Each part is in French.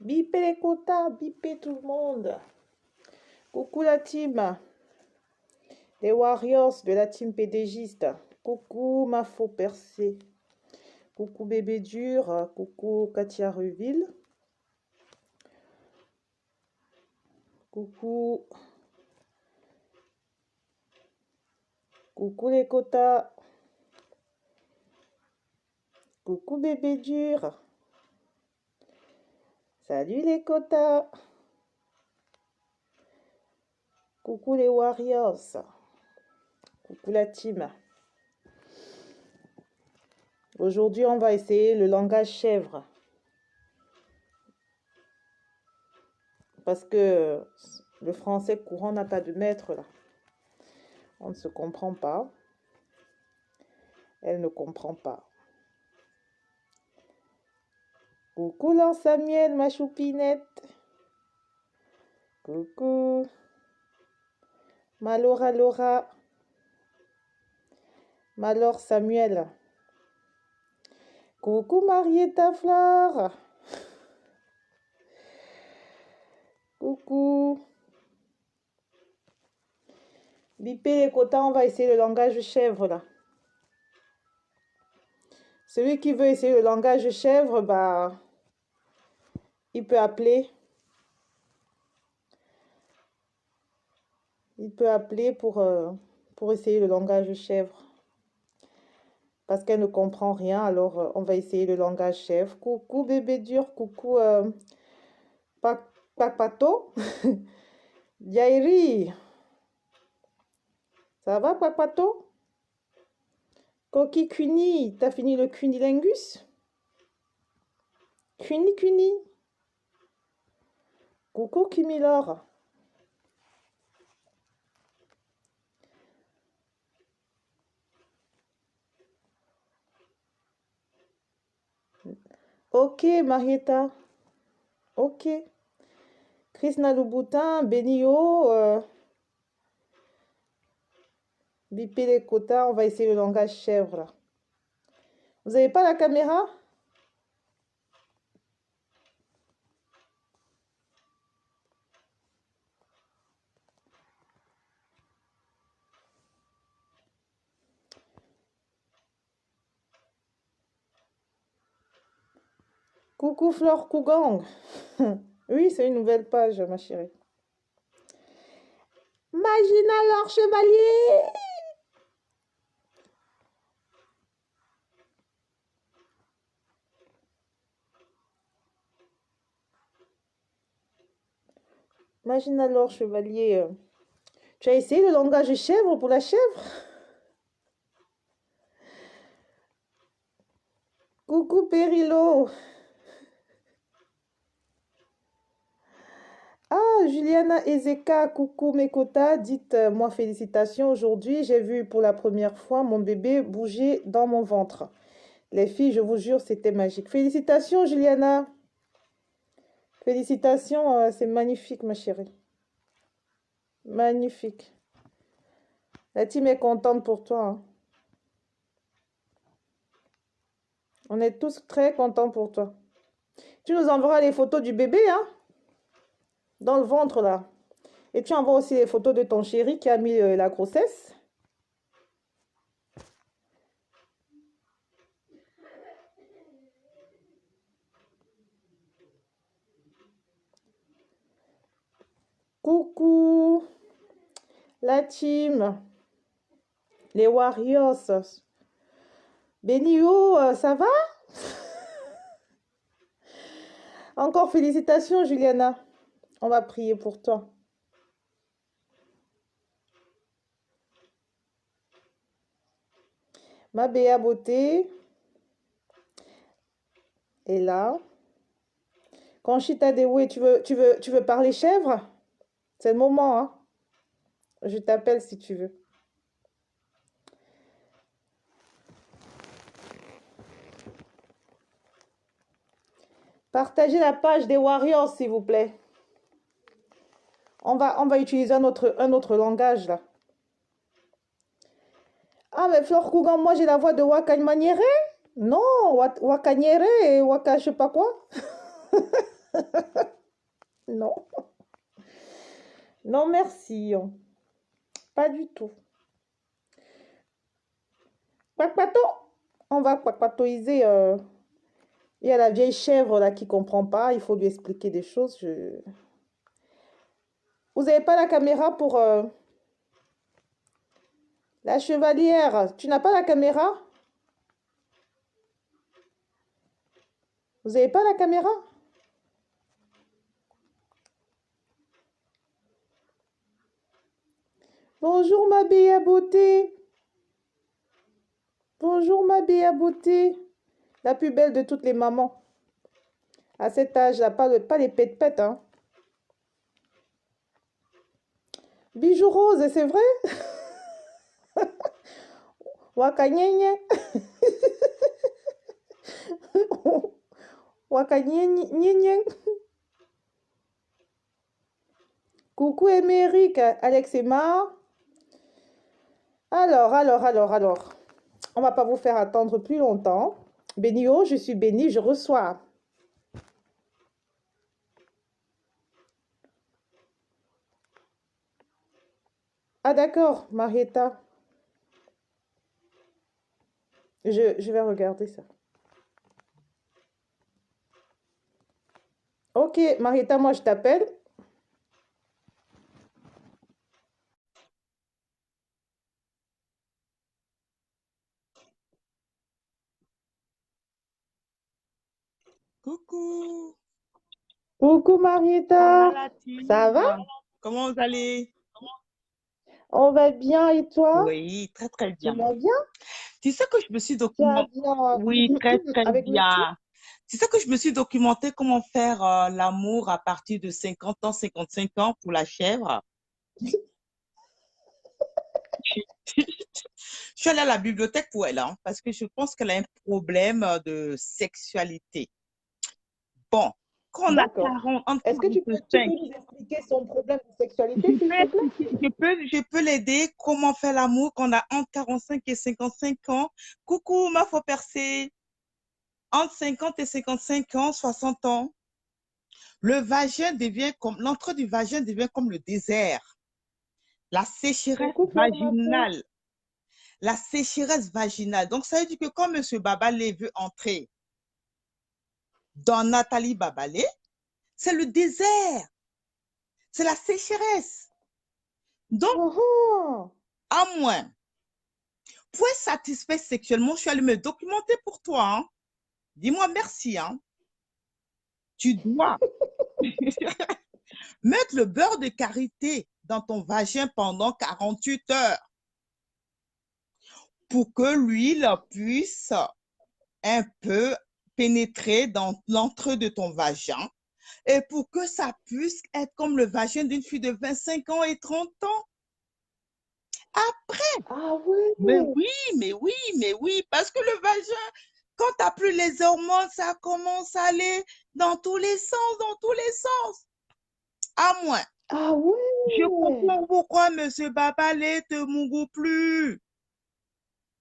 Bipez les quotas, bipez tout le monde. Coucou la team, les Warriors de la team PDGiste. Coucou ma faux percée. Coucou bébé dur, coucou Katia Reville. Coucou. Coucou les quotas. Coucou bébé dur. Salut les quotas. Coucou les Warriors. Coucou la team. Aujourd'hui, on va essayer le langage chèvre. Parce que le français courant n'a pas de maître là. On ne se comprend pas. Elle ne comprend pas. Coucou Laure Samuel, ma choupinette. Coucou. Ma Laura Laura. Ma Laure Samuel. Coucou Marietta Flore. Coucou. Bipez les quotas, on va essayer le langage chèvre là. Celui qui veut essayer le langage chèvre, bah, il peut appeler. Il peut appeler pour essayer le langage chèvre. Parce qu'elle ne comprend rien, alors on va essayer le langage chèvre. Coucou bébé dur, coucou Papato. Yairi. Ça va Papato? Coqui Cuni, t'as fini le cunilingus? Cuni Cuni. Coucou Kimilor. Ok Marietta. Ok. Krishna Louboutin, Benio. Bipez les quotas, on va essayer le langage chèvre là. Vous n'avez pas la caméra? Coucou Flore Cougang. Oui, c'est une nouvelle page, ma chérie. Magina Laure Chevalier. Magina Laure Chevalier. Tu as essayé le langage chèvre pour la chèvre? Coucou Périllo. Ah, Juliana Ezeka, coucou mes quotas. Dites-moi félicitations. Aujourd'hui, j'ai vu pour la première fois mon bébé bouger dans mon ventre. Les filles, je vous jure, c'était magique. Félicitations, Juliana. Félicitations, c'est magnifique, ma chérie. Magnifique. La team est contente pour toi. Hein. On est tous très contents pour toi. Tu nous enverras les photos du bébé, hein? Dans le ventre, là. Et tu envoies aussi les photos de ton chéri qui a mis la grossesse. Coucou la team, les Warriors. Benio, ça va? Encore félicitations, Juliana. On va prier pour toi. Ma Béa Beauté est là. Conchita Dewey, tu veux parler chèvre? C'est le moment, hein? Je t'appelle si tu veux. Partagez la page des Warriors, s'il vous plaît. On va utiliser un autre langage, là. Ah, mais Flore Cougan, moi, j'ai la voix de Waka Maniere? Non, Waka Niere et Waka je sais pas quoi. Non. Non, merci. Pas du tout. Quackpato. On va quackpatoiser. Il y a la vieille chèvre, là, qui comprend pas. Il faut lui expliquer des choses. Vous n'avez pas la caméra pour... La chevalière, tu n'as pas la caméra? Vous n'avez pas la caméra? Bonjour ma Béa Beauté. Bonjour ma Béa Beauté. La plus belle de toutes les mamans. À cet âge-là, pas les pète-pète, hein. Bijou rose, c'est vrai? Waka nyenye. Waka nyenye. Coucou Émeric, Alex et Mar. Alors. On va pas vous faire attendre plus longtemps. Bénio, je suis bénie, je reçois. Ah d'accord, Marietta. Je vais regarder ça. Ok, Marietta, moi je t'appelle. Coucou. Coucou Marietta. Ça va? Comment vous allez? On va bien et toi? Oui, très très Tu bien. vas bien? Tu sais que je me suis Tu vas documentée. bien Oui, très très avec Mitchou? bien. Tu sais que je me suis documentée comment faire l'amour à partir de 50 ans, 55 ans pour la chèvre. Je suis allée à la bibliothèque pour elle, hein, parce que je pense qu'elle a un problème de sexualité. Bon, quand on a D'accord. 40, entre Est-ce que tu peux 45, nous expliquer son problème de sexualité, s'il te plaît? je peux l'aider. Comment faire l'amour quand on a entre 45 et 55 ans. Coucou, ma faux percée. Entre 50 et 55 ans, 60 ans, l'entrée du vagin devient comme le désert. La sécheresse Coucou Flore Mapo. vaginale. La sécheresse vaginale. Donc, ça veut dire que quand M. Babalé veut entrer dans Nathalie Babalé, c'est le désert. C'est la sécheresse. Donc, Oh, à moins, pour être satisfait sexuellement, je suis allée me documenter pour toi. Hein. Dis-moi merci. Hein. Tu dois mettre le beurre de karité dans ton vagin pendant 48 heures pour que l'huile puisse un peu pénétrer dans l'entrée de ton vagin et pour que ça puisse être comme le vagin d'une fille de 25 ans et 30 ans. Après, ah ouais. mais oui, parce que le vagin, quand tu n'as plus les hormones, ça commence à aller dans tous les sens, dans tous les sens. À moins. Ah Je ouais. comprends pourquoi M. Babalé te mougoue plus.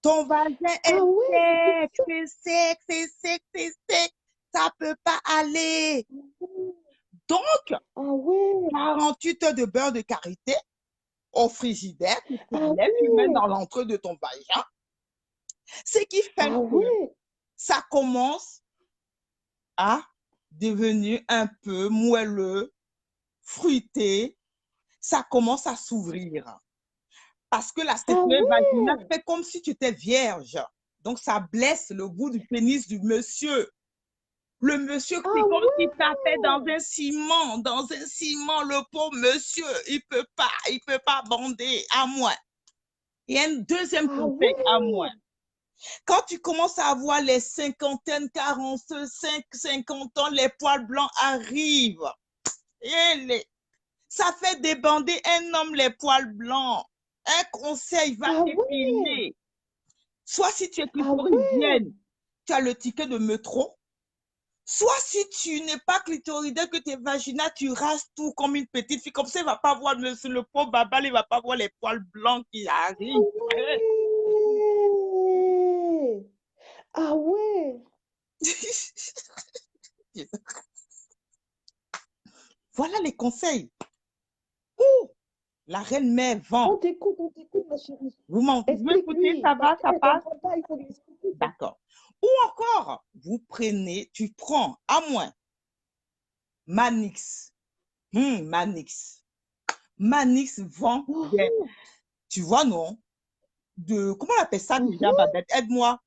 Ton vagin est Ah ouais, c'est pour sec, ça. c'est sec, c'est sec, c'est sec. Ça ne peut pas aller. Donc, Ah ouais. 48 heures de beurre de karité au frigidaire que tu Ah enlèves, tu mets ouais. dans l'entrée de ton vagin. Ce qui fait Ah que ouais. ça commence à devenir un peu moelleux, fruité. Ça commence à s'ouvrir. Parce que la Ah sécheresse vaginale ouais. fait comme si tu étais vierge. Donc, ça blesse le bout du pénis du monsieur. Le monsieur, c'est Ah comme s'il tapait ouais. dans un ciment, le pauvre monsieur, il peut pas bander, à moins. Il y a un deuxième Ah conseil, à moins. ouais. Quand tu commences à avoir les cinquantaines, 45, 50 ans, les poils blancs arrivent. Ça fait débander un homme les poils blancs. Un conseil va Ah ouais, t'épiler. Soit si tu es ah ouais, clitoridienne, tu as le ticket de métro. Soit si tu n'es pas clitoridienne, que tu es vaginale, tu rases tout comme une petite fille. Comme ça, il ne va pas voir le pauvre babal, il ne va pas voir les poils blancs qui ah arrivent. ouais, ah ouais. Voilà les conseils. Ouh, la reine mère vend. On t'écoute, ma chérie. Vous m'écoutez, Explique-lui, ça parce va, ça qu'elle ne passe? comprend pas, il faut lui expliquer. D'accord. Ou encore, tu prends à moins Manix. Manix. Manix vend des, Mhm, tu vois, non? Comment on appelle ça déjà, mhm. Babette? Aide-moi.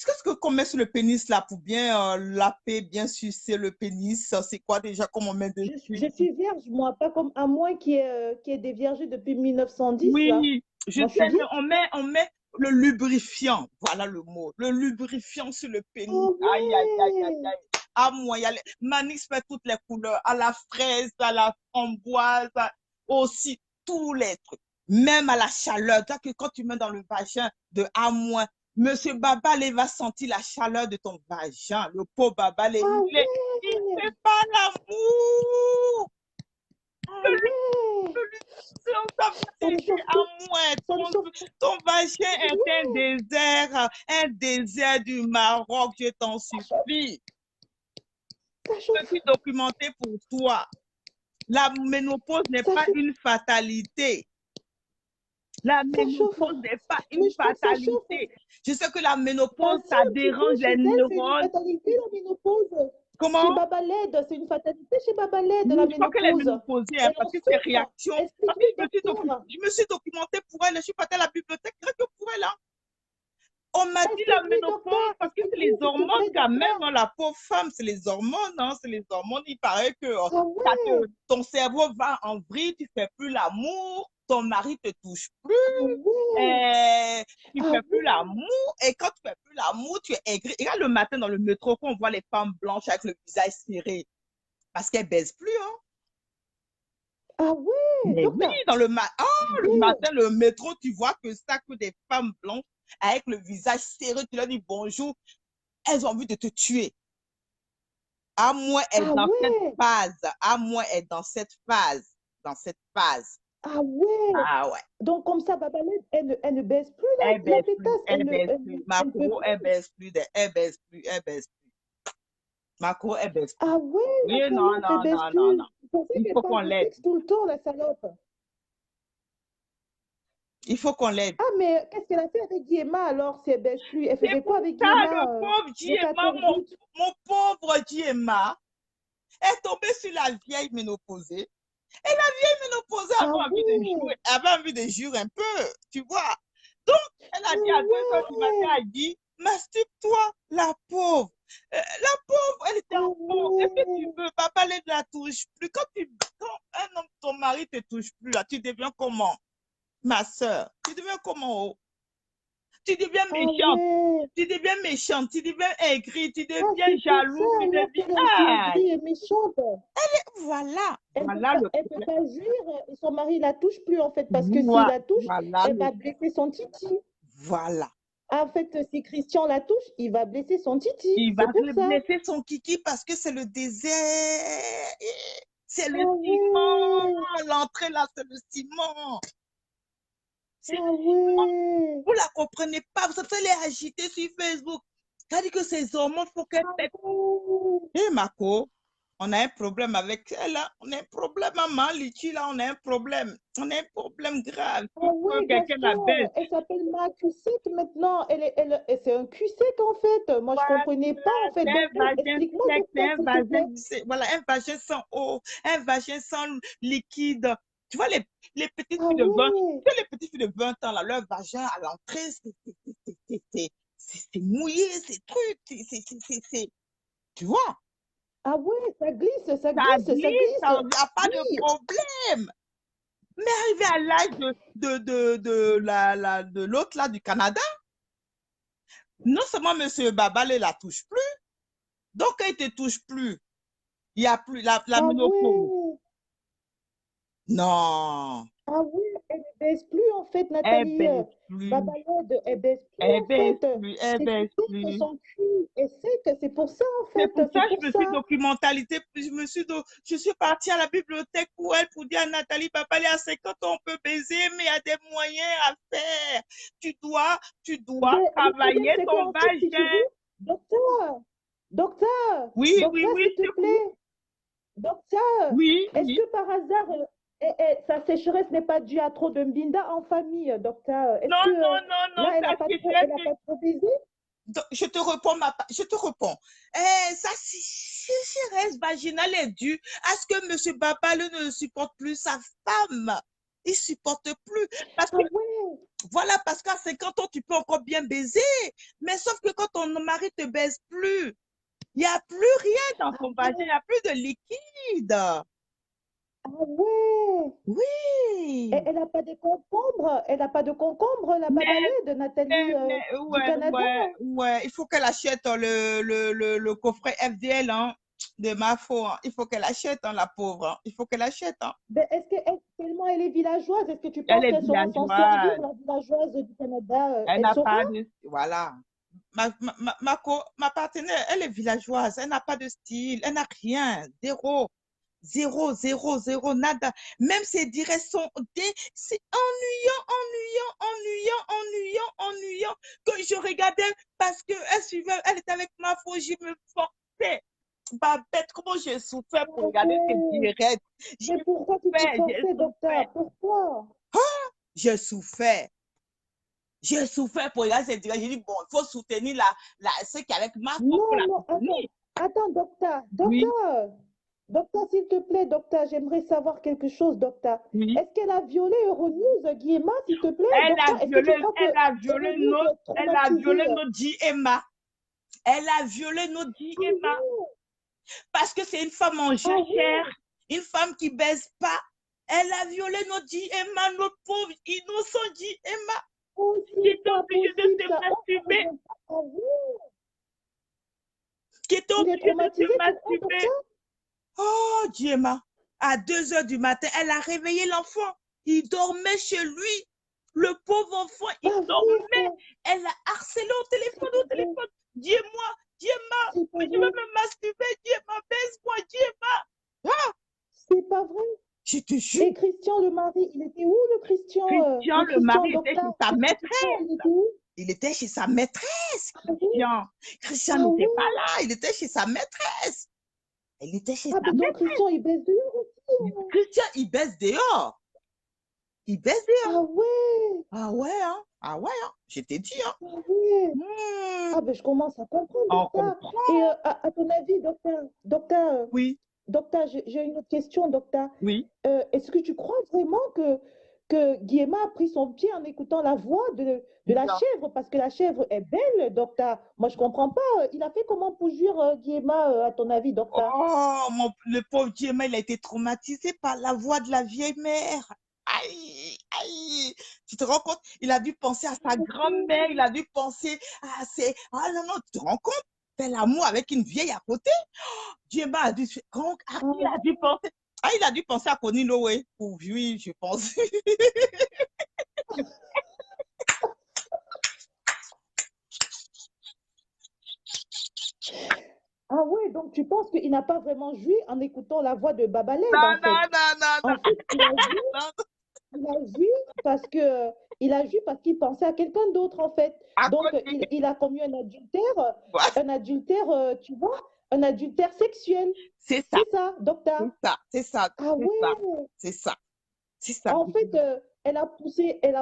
Qu'est-ce qu'on met sur le pénis là pour bien laper, bien sucer le pénis? C'est quoi déjà comme on met Je dessus? suis vierge, moi, pas comme à moi qui est déviergé depuis 1910, là. Oui, je Moi, je suis sais, mais vierge. on met le lubrifiant. Voilà le mot. Le lubrifiant sur le pénis. Ah Aïe, aïe, aïe, aïe, ouais, aïe. Ah, moi, Manix fait toutes les couleurs. À la fraise, à la framboise, aussi tous les trucs. Même à la chaleur. Que quand tu mets dans le vagin de à moins, Monsieur Babalé va sentir la chaleur de ton vagin. Le pauvre Babalé, ah il ouais, fait pas l'amour. ah ouais. Ça va Ça me t'aider chauffe à tout, moins. ça me chauffe tout. Ton vagin Ah est ouais, un désert du Maroc, je t'en ça chauffe, supplie. ça Je chauffe, suis documenté pour toi. La ménopause n'est ça pas chauffe, une fatalité. La ça chauffe. ménopause n'est pas Mais une je trouve que ça chauffe. fatalité. Je sais que la ménopause, Vas-y ça un petit peu dérange chez les elle, c'est une neurones. fatalité la ménopause. Chez Comment? Baba LED, c'est une fatalité chez Baba LED, la Oui, je crois qu'elle est ménopause. ménopausée, hein, Elle parce en que ses souffre. réactions, parce que Explique-lui, docteur. je me suis documentée pour elle, je suis partie à la bibliothèque, rien que pour elle, hein. On m'a dit la Explique-lui, ménopause docteur. parce que c'est Explique-lui, les s'il te hormones plaît, quand même, docteur. hein, la pauvre femme, c'est les hormones, hein, c'est les hormones. Il paraît que Ah ouais, ton cerveau va en vrille, tu fais plus l'amour, ton mari te touche plus, ah ouais, tu ah fais plus ouais, l'amour, et quand tu fais plus l'amour, tu es aigri. Et là, le matin dans le métro, quand on voit les femmes blanches avec le visage serré, parce qu'elles baissent plus, hein. ah ouais, Mais oui, docteur. le Yeah. matin, le métro, tu vois que ça, que des femmes blanches avec le visage serré, tu leur dis bonjour, elles ont envie de te tuer. À moins être Ah dans cette ouais, phase, à moins être dans cette phase. ah ouais. Ah ouais, Donc, comme ça, Baba LED, elle ne baisse plus elle la baisse plus, pétasse. elle baisse plus. Elle ne peut Macro, elle plus. baisse plus, elle baisse plus, elle baisse plus. Macro, elle baisse plus. Ah ouais, Oui, la non, salope, elle non, baisse non, non, non. plus. Je pensais Il qu'elle faut parle qu'on de l'aide. sexe tout le temps, la salope. Il faut qu'on l'aide. Ah, mais qu'est-ce qu'elle a fait avec Guillemard alors si elle baisse plus? Elle C'est faisait pour quoi avec ça, le Guillemard pauvre le Diema, 14 août? mon pauvre Diema, est tombé sur la vieille ménopausée. Et la vieille ménopausée Ah ouais, avait envie de jouer un peu, tu vois. Donc, elle a ah dit à 2 heures du matin, ouais, elle dit, masturbe-toi, la pauvre. La pauvre, elle était ah en pause. Est-ce que tu ouais, veux, papa ne la touche plus. Quand un homme, ton mari te touche plus, là, tu deviens comment, ma soeur? Tu deviens comment? Oh? Tu deviens ah méchante. ouais. Tu deviens méchante, tu deviens aigri, tu Ah, deviens c'est pour ça jaloux, tu alors deviens... qu'elle est aussi Ah, aigrie et méchante. voilà, voilà le Elle peut problème. pas jouir et son mari la touche plus en fait parce que s'il Voilà, la touche, voilà elle le... va blesser son titi. Voilà. En fait, si Christian la touche, il va blesser son titi. Il va C'est pour ça. blesser son kiki parce que c'est le désert. C'est le Ah ciment. ouais, L'entrée là, c'est le ciment. C'est ah le ciment. ouais, Vous la comprenez pas. Vous savez, elle est agitée sur Facebook. Ça dit que ces hormones, faut qu'elle ah pète. ouais, Eh, Marco, on a un problème avec elle, là. On a un problème, maman, Lichi, là, on a un problème. On a un problème grave. ah Il faut que ouais, quelqu'un la Gaston, baisse. elle s'appelle Ma Q7 maintenant. C'est un Q7 en fait. Moi, je comprenais pas en fait. C'est un Docteur, vagin explique-moi, sec, c'est docteur, un s'il te vagin, plaît. voilà, un vagin sans eau, un vagin sans liquide. Tu vois, les petites Ah filles de 20, ouais, tu vois, les petites filles de 20 ans, là, leur vagin à l'entrée, c'est mouillé, c'est truc, tu vois, ah ouais, ça glisse, ça ça glisse, ça glisse, glisse. il n'y a pas de Oui, problème. Mais arrivé à l'âge de l'autre là du Canada, Non seulement M. Babal ne la touche plus, donc quand il ne te touche plus, il n'y a plus la Ah ménopause. ouais, Non, ah ouais, elle ne baisse plus en fait, elle Nathalie. baisse plus, Babayode, elle baisse plus elle en baisse fait. plus, elle C'est baisse tu sais que plus. son cul est sec, c'est pour ça en C'est fait, pour ça c'est que pour je me suis ça. documentalité, je suis partie à la bibliothèque pour elle, pour dire à Nathalie, papa, il est à 50 ans, on peut baiser, mais il y a des moyens à faire. Tu dois Ben, le problème, travailler c'est ton qu'en fait, si tu vagin. veux, docteur, docteur, Oui, oui, docteur, oui, s'il je te t'écoute. plaît, docteur, Oui, est-ce oui. que par hasard, sa sécheresse n'est pas due à trop de mbinda en famille, docteur? Est-ce Non, que non, non, non, là, ça c'est elle a pas trop baisé? je te réponds, je te réponds. Sa sécheresse vaginale est due à ce que M. Babal ne supporte plus sa femme. Il ne supporte plus. Parce Ah que, ouais, voilà, parce qu'à 50 ans, tu peux encore bien baiser. Mais sauf que quand ton mari te baise plus, il n'y a plus rien dans ah ton vagin, il ouais, n'y a plus de liquide. ah ouais. Oui. Elle n'a pas de concombre, elle n'a pas de concombre, la Mais, babalée de Nathalie du ouais, Canada. ouais, ouais. Il faut qu'elle achète le coffret FDL hein, de Mafo. Hein. Il faut qu'elle achète, hein, la pauvre. Hein. Il faut qu'elle achète. Hein. Ben, tellement elle est villageoise, est-ce que tu Elle penses est qu'elle saura s'en servir, villageoise. la villageoise du Canada? Elle Elle n'a saura? pas de... Voilà. Ma partenaire, elle est villageoise. Elle n'a pas de style. Elle n'a rien. Zéro. Zéro, zéro, zéro, nada. Même ses directs sont... C'est ennuyant, ennuyant, ennuyant, ennuyant, ennuyant. Quand je regardais, parce qu'elle suivait, elle était avec ma faux, je me forçais. Babette, comment j'ai souffert Ah pour regarder ses ouais. directs. Mais pourquoi tu te J'ai forçais, souffert. docteur? Pourquoi? J'ai souffert. J'ai souffert pour regarder ces directs. J'ai dit, bon, il faut soutenir ce qui est avec ma foi, il faut Non, la non, soutenir. attends, docteur, Oui, docteur, s'il te plaît, docteur, j'aimerais savoir quelque chose, docteur. oui. Est-ce qu'elle a violé Euronews, Guillemot, s'il te plaît, docteur? Est-ce que tu crois que Euronews est Elle a traumatisée? violé notre Emma. Elle a violé notre Ah Emma ouais, parce que c'est une femme en ah jachère, ouais, une femme qui baise pas. Elle a violé notre Emma, notre pauvre innocent Emma, oh, qui c'est était pas obligé de possible se ça. Oh, ça masturber, m'étonne pas. Ah ouais. qui était Il est obligé de se traumatisé, pourquoi, masturber. docteur? Oh, Emma, à 2 heures du matin, elle a réveillé l'enfant. Il dormait chez lui. Le pauvre enfant, il Pas vrai, dormait. ça. Elle l'a harcelé au C'est téléphone, pas au vrai. téléphone. Dis-moi, dis-moi, C'est pas je vais vrai. me masturber. Dis-moi, baise-moi, dis-moi. Ah, C'est pas vrai. je te Et jure, Christian, le mari, il était où, Christian, le le Christian mari, était chez docteur? sa Christian, maîtresse. il était où? Il était chez sa maîtresse, Ah oui, Christian. Christian ah n'était pas ouais. là, il était chez sa maîtresse. Il était chez Ah sa ben donc maîtresse. Christian, il baisse dehors aussi. Hein. Christian, il baisse dehors. Il baisse dehors. Ah ouais, Ah ouais, hein? Ah ouais, hein? Je t'ai dit, hein? ah ouais. Hmm, Ah ben je commence à comprendre, on docteur. comprend. Et à ton avis, Oui, docteur, j'ai une autre question, docteur. oui. Est-ce que tu crois vraiment que Guillemot a pris son pied en écoutant la voix de la Non. chèvre? Parce que la chèvre est belle, docteur. Moi, je comprends pas. Il a fait comment pour jouir Guillemot, à ton avis, docteur? Oh, le pauvre Dieu, il a été traumatisé par la voix de la vieille mère. Aïe, aïe. Tu te rends compte? Il a dû penser à sa grand-mère, il a dû penser à ses... Ah non, non, tu te rends compte? Faire l'amour avec une vieille à côté? Dieu a dû... À Ah qui il a dû penser? Ah, il a dû penser à Connie Lowe. Oui, je pense. ah ouais, donc tu penses qu'il n'a pas vraiment joui en écoutant la voix de Babaled, Non, en non, fait. non, non, En fait, non. il a joui parce que, il a joui parce qu'il pensait à quelqu'un d'autre, en fait. À Donc, côté. il a commis Ouais, un adultère, tu vois, un adultère sexuel. c'est ça, C'est ça, docteur. c'est ça, c'est ça, Ah c'est ça, ouais. c'est ça, c'est ça. En fait, elle a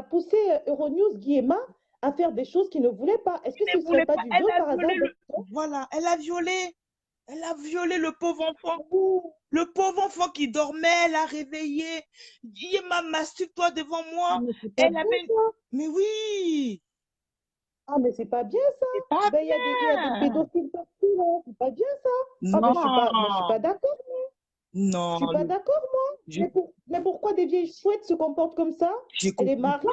poussé Euronews Guillemot à faire des choses qu'il ne voulait pas. Est-ce que Elle ce ne ne serait voulait pas pas, du elle viol a par violé hasard, le... docteur? Voilà, elle a violé le pauvre enfant. Oh. Le pauvre enfant qui dormait, elle a réveillé. Il m'a masturbe-toi devant Ah, moi. mais c'est pas Elle bien avait... ça. Mais oui, Ah, mais c'est pas bien ça. c'est pas Ben, il y a des bien. pédophiles partout, là. C'est pas bien ça. Ah, mais je suis Non, pas d'accord. Je suis non, pas d'accord, moi. je Mais pourquoi des vieilles chouettes se comportent comme ça? je Elle est comprends mariée,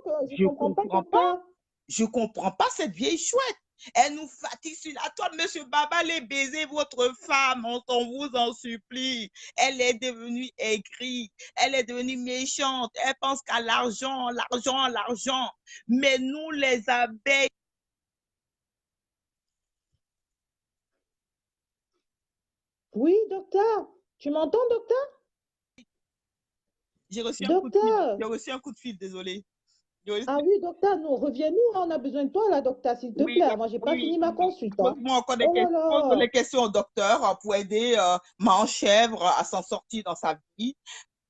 pas, non? Je je comprends pas, comprends pas, docteur. je comprends pas cette vieille chouette. Elle nous fatigue sur la toile. Monsieur Babalé, baisez votre femme, on vous en supplie. Elle est devenue aigrie, elle est devenue méchante. Elle pense qu'à l'argent, l'argent, l'argent. Mais nous, les abeilles, Oui, docteur. Tu m'entends, docteur? j'ai reçu un coup de fil. Docteur. J'ai reçu un coup de fil, désolé. J'ai reçu- Ah oui, docteur, nous, reviens-nous, hein, on a besoin de toi, là, docteur, s'il te Oui, plaît. Moi, j'ai pas oui, fini ma oui. consulte, hein. Pose-moi encore des Oh là questions. Pose là. les questions au docteur pour aider Manchèvre à s'en sortir dans sa vie.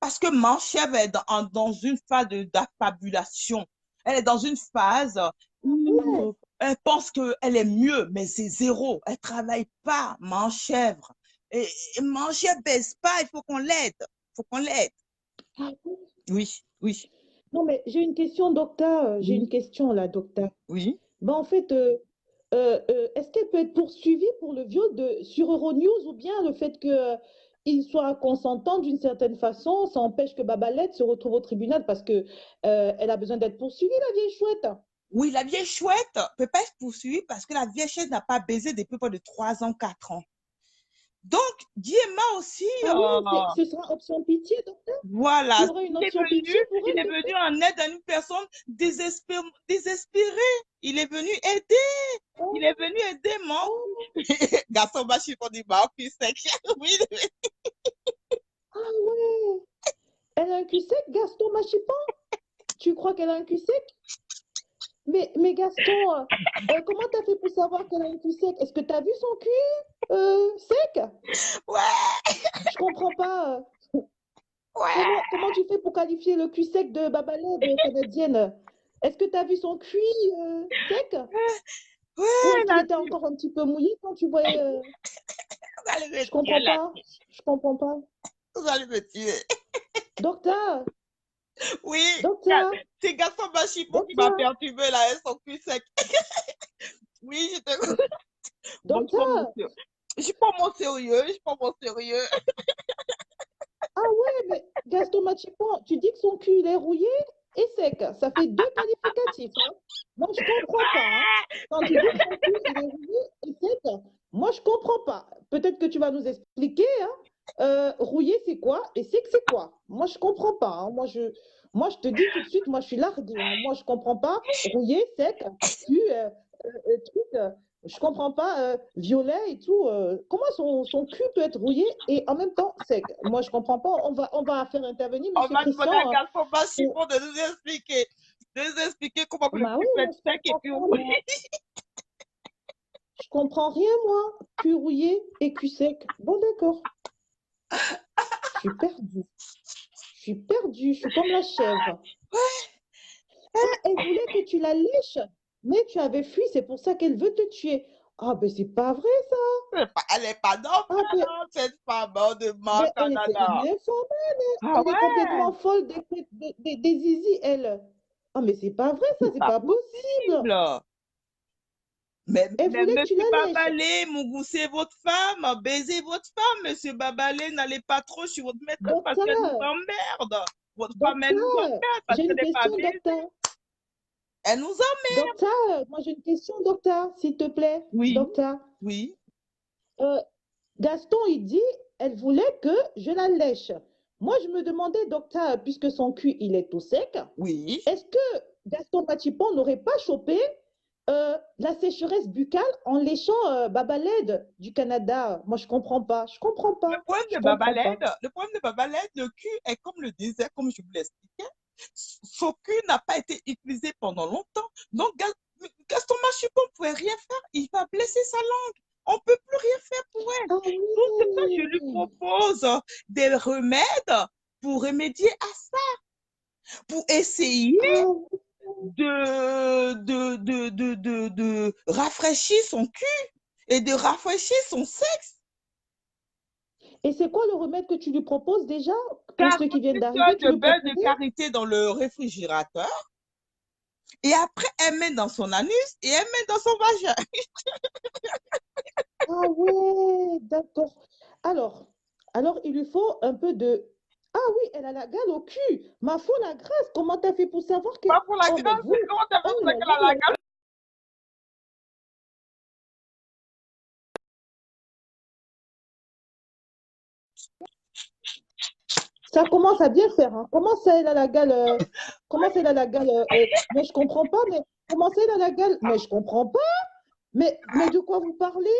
Parce que Manchèvre est dans une phase d'affabulation. Elle est dans une phase Ouais. où elle pense qu'elle est mieux, mais c'est zéro. Elle travaille pas, Manchèvre. Et Manchèvre baisse pas, il faut qu'on l'aide. Il faut qu'on l'aide. Ah bon. Oui, oui, Non, mais j'ai une question, docteur. J'ai oui, une question, là, docteur. oui. Ben, en fait, est-ce qu'elle peut être poursuivie pour le viol sur Euronews ou bien le fait qu'il soit consentant d'une certaine façon, ça empêche que Babalette se retrouve au tribunal parce que elle a besoin d'être poursuivie, la vieille chouette. Oui, la vieille chouette ne peut pas être poursuivie parce que la vieille chouette n'a pas baisé depuis près de 3 ans, 4 ans. Donc, Diema aussi, Ah ouais, ce sera option pitié, docteur? Il y voilà, aura une option pitié pour il elle, est venu docteur? en aide à une personne désespérée. Il est venu aider. Il est Oh, venu aider mon oh, garçon Bachi pour dire Marcus sec. Oui, ah ouais. Elle a un cul sec, Gaston Machipan? Tu crois qu'elle a un cul sec? Mais Gaston, comment t'as fait pour savoir qu'elle a un cul sec? Est-ce que t'as vu son cul sec? ouais, Je comprends pas. ouais, Comment tu fais pour qualifier le cul sec de Babalade canadienne? Est-ce que t'as vu son cuit sec? Ou ouais, est-ce qu'il la était fille, encore un petit peu mouillé quand tu voyais vous allez me Je tuer, comprends la pas. fille. Je comprends pas. Vous allez me tuer. Docteur, Oui, docteur, c'est garçon Bachipo qui m'a docteur, perturbé là, et son cul sec. Oui, je te. Bon, je prends mon docteur. sérieux. Je prends mon sérieux, je prends mon sérieux. Ah ouais, mais Gaston Machipan, tu dis que son cul il est rouillé et sec. Ça fait deux qualificatifs, hein. Moi, je comprends pas, hein. Quand tu dis que son cul il est rouillé et sec, moi, je comprends pas. Peut-être que tu vas nous expliquer, hein. Rouillé, c'est quoi? Et sec, c'est quoi? Moi, je comprends pas, hein. Moi, je te dis tout de suite, moi, je suis larguée, hein. Moi, je comprends pas. Rouillé, sec, cul, truc. Je comprends pas, violet et tout. Comment son cul peut être rouillé et en même temps sec? Moi, je comprends pas. On va faire intervenir On Monsieur va demander à Christian. garçon Pour... Bachipo de nous expliquer. De nous expliquer comment le Bah oui, cul peut moi, être je sec et comprends puis pas, rouillé. moi. Je comprends rien, moi. Cul rouillé et cul sec. Bon, d'accord. Je suis perdue. Je suis perdue. Je suis comme la chèvre. Ah, elle voulait que tu la lèches, mais tu avais fui. C'est pour ça qu'elle veut te tuer. Ah, ben, c'est pas vrai, ça. Elle n'est pas Ah, ben, normale, cette femme de ben c'est une Canada. nympho. Ah Elle est ouais, complètement folle des zizi, elle. Ah, mais c'est pas vrai, ça, c'est c'est pas pas possible. possible. Elle Mais voulait que tu Monsieur la lèches. Babalé, Mougoussez votre femme, baisez votre femme, Monsieur Babalé, n'allez pas trop sur votre maîtresse parce qu'elle nous Docteur, emmerde. Votre femme, elle nous docteur, emmerde parce j'ai qu'elle une n'est pas question, baisée. docteur. Elle nous emmerde. Docteur, moi j'ai une question, docteur, s'il te plaît. Oui, Docteur, oui, Euh, Gaston, il dit, elle voulait que je la lèche. Moi, je me demandais, docteur, puisque son cul, il est tout sec, oui. est-ce que Gaston Patipon n'aurait pas chopé la sécheresse buccale en léchant Babaled du Canada? Moi, je comprends pas. Je comprends pas. Je comprends pas. Le problème de Babalède, le cul est comme le désert, comme je vous l'expliquais. Son cul n'a pas été utilisé pendant longtemps. Donc, Gaston Machupon ne pouvait rien faire. Il va blesser sa langue. On ne peut plus rien faire pour elle. Ah Donc, c'est ça que je lui oui. propose des remèdes pour remédier à ça, pour essayer Ah oui. de rafraîchir son cul et de rafraîchir son sexe. Et c'est quoi le remède que tu lui proposes déjà? Pour 40 ceux qui viennent d'arriver, litres tu de lui beurre de proposais? karité dans le réfrigérateur. Et après, elle met dans son anus et elle met dans son vagin. Ah ouais, d'accord. Alors, alors, il lui faut un peu de... Ah oui, elle a la gale au cul. Ma foi, la grâce, comment t'as fait pour savoir que... Pas pour la Oh, mais grâce, vous... comment t'as Oh fait là ça là qu'elle a là la là. Ça commence à bien faire. Hein. Comment ça, elle a la gale comment ça, elle a la gale mais je comprends pas, mais comment ça, elle a la gale mais je comprends pas. Mais de quoi vous parlez?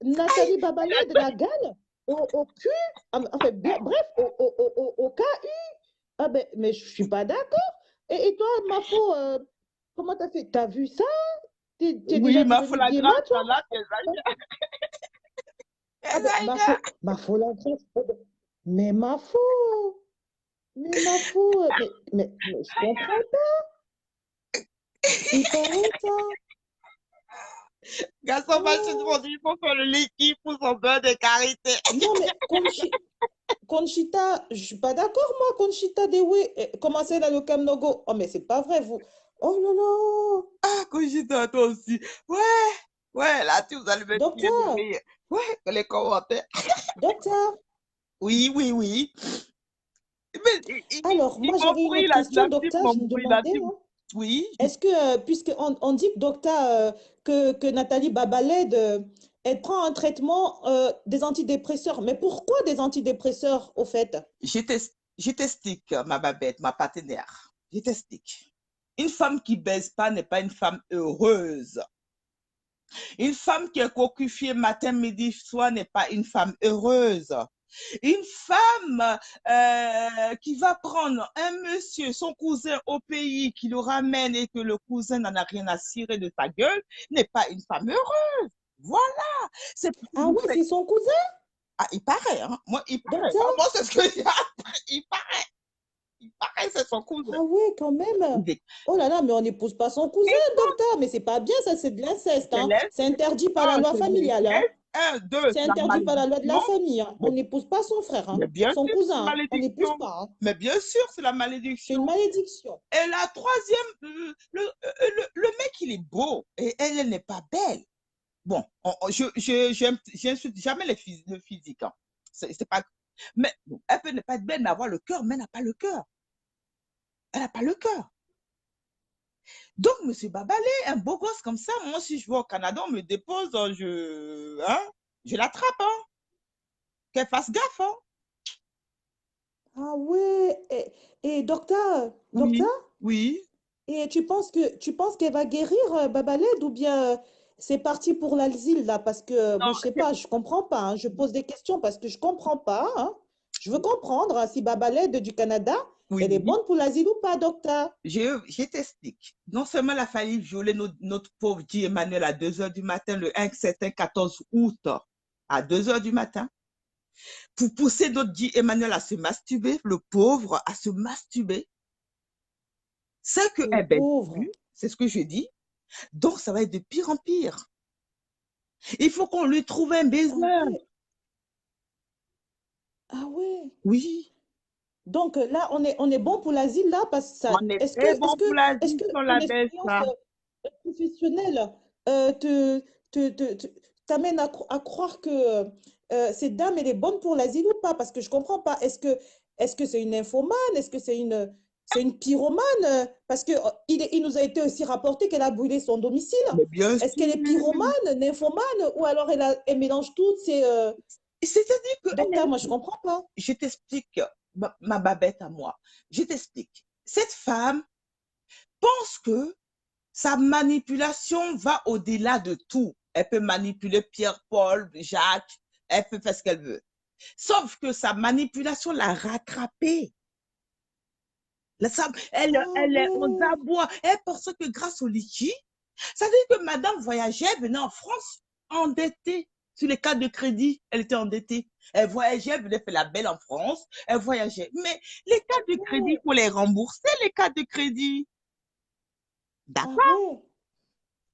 Nathalie Babalé de la gale au cul? Enfin, bref, au KU. Ah ben, mais je suis pas d'accord. Et toi, Mafo, comment t'as fait? T'as vu ça? T'es Oui, déjà ma foi, devenu la Guéma, grâce, toi? là, Ah ben, t'exagères. Mafo la grève. Oh, ben, mais Mafo, mais je comprends pas. Il paraît ça. Gaston Machine Ah. m'ont dit, il faut faire le liquide pour son beurre de karité. Non, mais Conchita, je suis pas d'accord, moi, Conchita Dewey. Comment c'est dans le Kamnogo? Oh, mais c'est pas vrai, vous. Oh là là. Ah, Cogita, toi aussi. Ouais, ouais, là, tu vous allez me tuer de Docteur, rire. Ouais, les commentaires. docteur. Oui, oui, oui. Mais Alors, ils moi, m'ont j'avais une pris, autre question, la team docteur. m'ont Je me pris, la demandais, team. hein, Oui, est-ce que, puisqu'on on dit que docteur, que Nathalie Babaled, elle prend un traitement des antidépresseurs. Mais pourquoi des antidépresseurs, au fait? je t'explique, ma babette, ma partenaire. Je t'explique. Une femme qui baise pas n'est pas une femme heureuse. Une femme qui est cocufiée matin, midi, soir n'est pas une femme heureuse. Une femme qui va prendre un monsieur, son cousin au pays, qui le ramène et que le cousin n'en a rien à cirer de sa gueule, n'est pas une femme heureuse. Voilà. C'est Ah oui, c'est son cousin, ah, il paraît, hein? Moi, il paraît. Hein? docteur? Moi, c'est ce que j'ai appris. Il paraît, c'est son cousin. Ah oui, quand même. Il Oh là là, mais on n'épouse pas son cousin, docteur. Mais c'est pas bien, ça, c'est de l'inceste, c'est hein. C'est interdit par la un, loi c'est familiale, hein. l'inceste. Un, deux, C'est c'est la interdit par la loi de la malédiction. famille, hein. Mais, On n'épouse pas son frère, hein. mais bien Son sûr, c'est cousin, la hein. On n'épouse malédiction. pas, hein. Mais bien sûr, c'est la C'est une malédiction. malédiction. Et la troisième, le mec, il est beau et elle n'est pas belle. Bon, j'insulte jamais le physique. Hein. C'est pas, mais bon, elle peut ne pas être belle, mais avoir le cœur, mais elle n'a pas le cœur. Elle n'a pas le cœur. Donc, M. Babalé, un beau gosse comme ça, moi, si je vais au Canada, on me dépose, je l'attrape, hein, qu'elle fasse gaffe. Hein. Ah ouais. Et docteur, docteur, Oui, oui. et tu penses qu'elle va guérir Babaled ou bien c'est parti pour l'asile là? Parce que moi, je sais Non, pas, je comprends pas, hein. Je pose des questions parce que je comprends pas, hein. Je veux comprendre hein, si Babaled du Canada, elle est oui, bonne pour l'asile ou pas, docteur? je t'explique. Non seulement il a fallu violer notre pauvre dit Emmanuel à 2 heures du matin, le 1 certain 14 août, à 2 heures du matin, pour pousser notre dit Emmanuel à se masturber, le pauvre à se masturber. C'est que, Le eh ben, pauvre. c'est ce que je dis. Donc, ça va être de pire en pire. Il faut qu'on lui trouve un baiser. Ah ouais. Ah ouais. Oui, Donc là, on est bon pour l'asile là parce que ça. on est très bon pour la Est-ce vie que si on ton la baisse expérience là. professionnelle te, t'amène à croire que cette dame elle est bonne pour l'asile ou pas? Parce que je comprends pas. Est-ce que c'est une infomane? Est-ce que c'est une pyromane? Parce que il nous a été aussi rapporté qu'elle a brûlé son domicile. Mais bien Est-ce qu'elle est sûr. pyromane, nymphomane, ou alors elle mélange toutes ces. C'est-à-dire que, Docteur, moi je comprends pas. je t'explique, ma babette à moi, je t'explique. Cette femme pense que sa manipulation va au-delà de tout. Elle peut manipuler Pierre, Paul, Jacques, elle peut faire ce qu'elle veut. Sauf que sa manipulation l'a rattrapée. Ah Elle est aux ouais. abois. Elle pense que grâce au litchi, ça veut dire que Madame voyageait, venait en France endettée sur les cartes de crédit. Elle était endettée. Elle voyageait, elle venait faire la belle en France. Elle voyageait. Mais les cartes de crédit, il faut les rembourser, les cartes de crédit. Ah D'accord? ouais.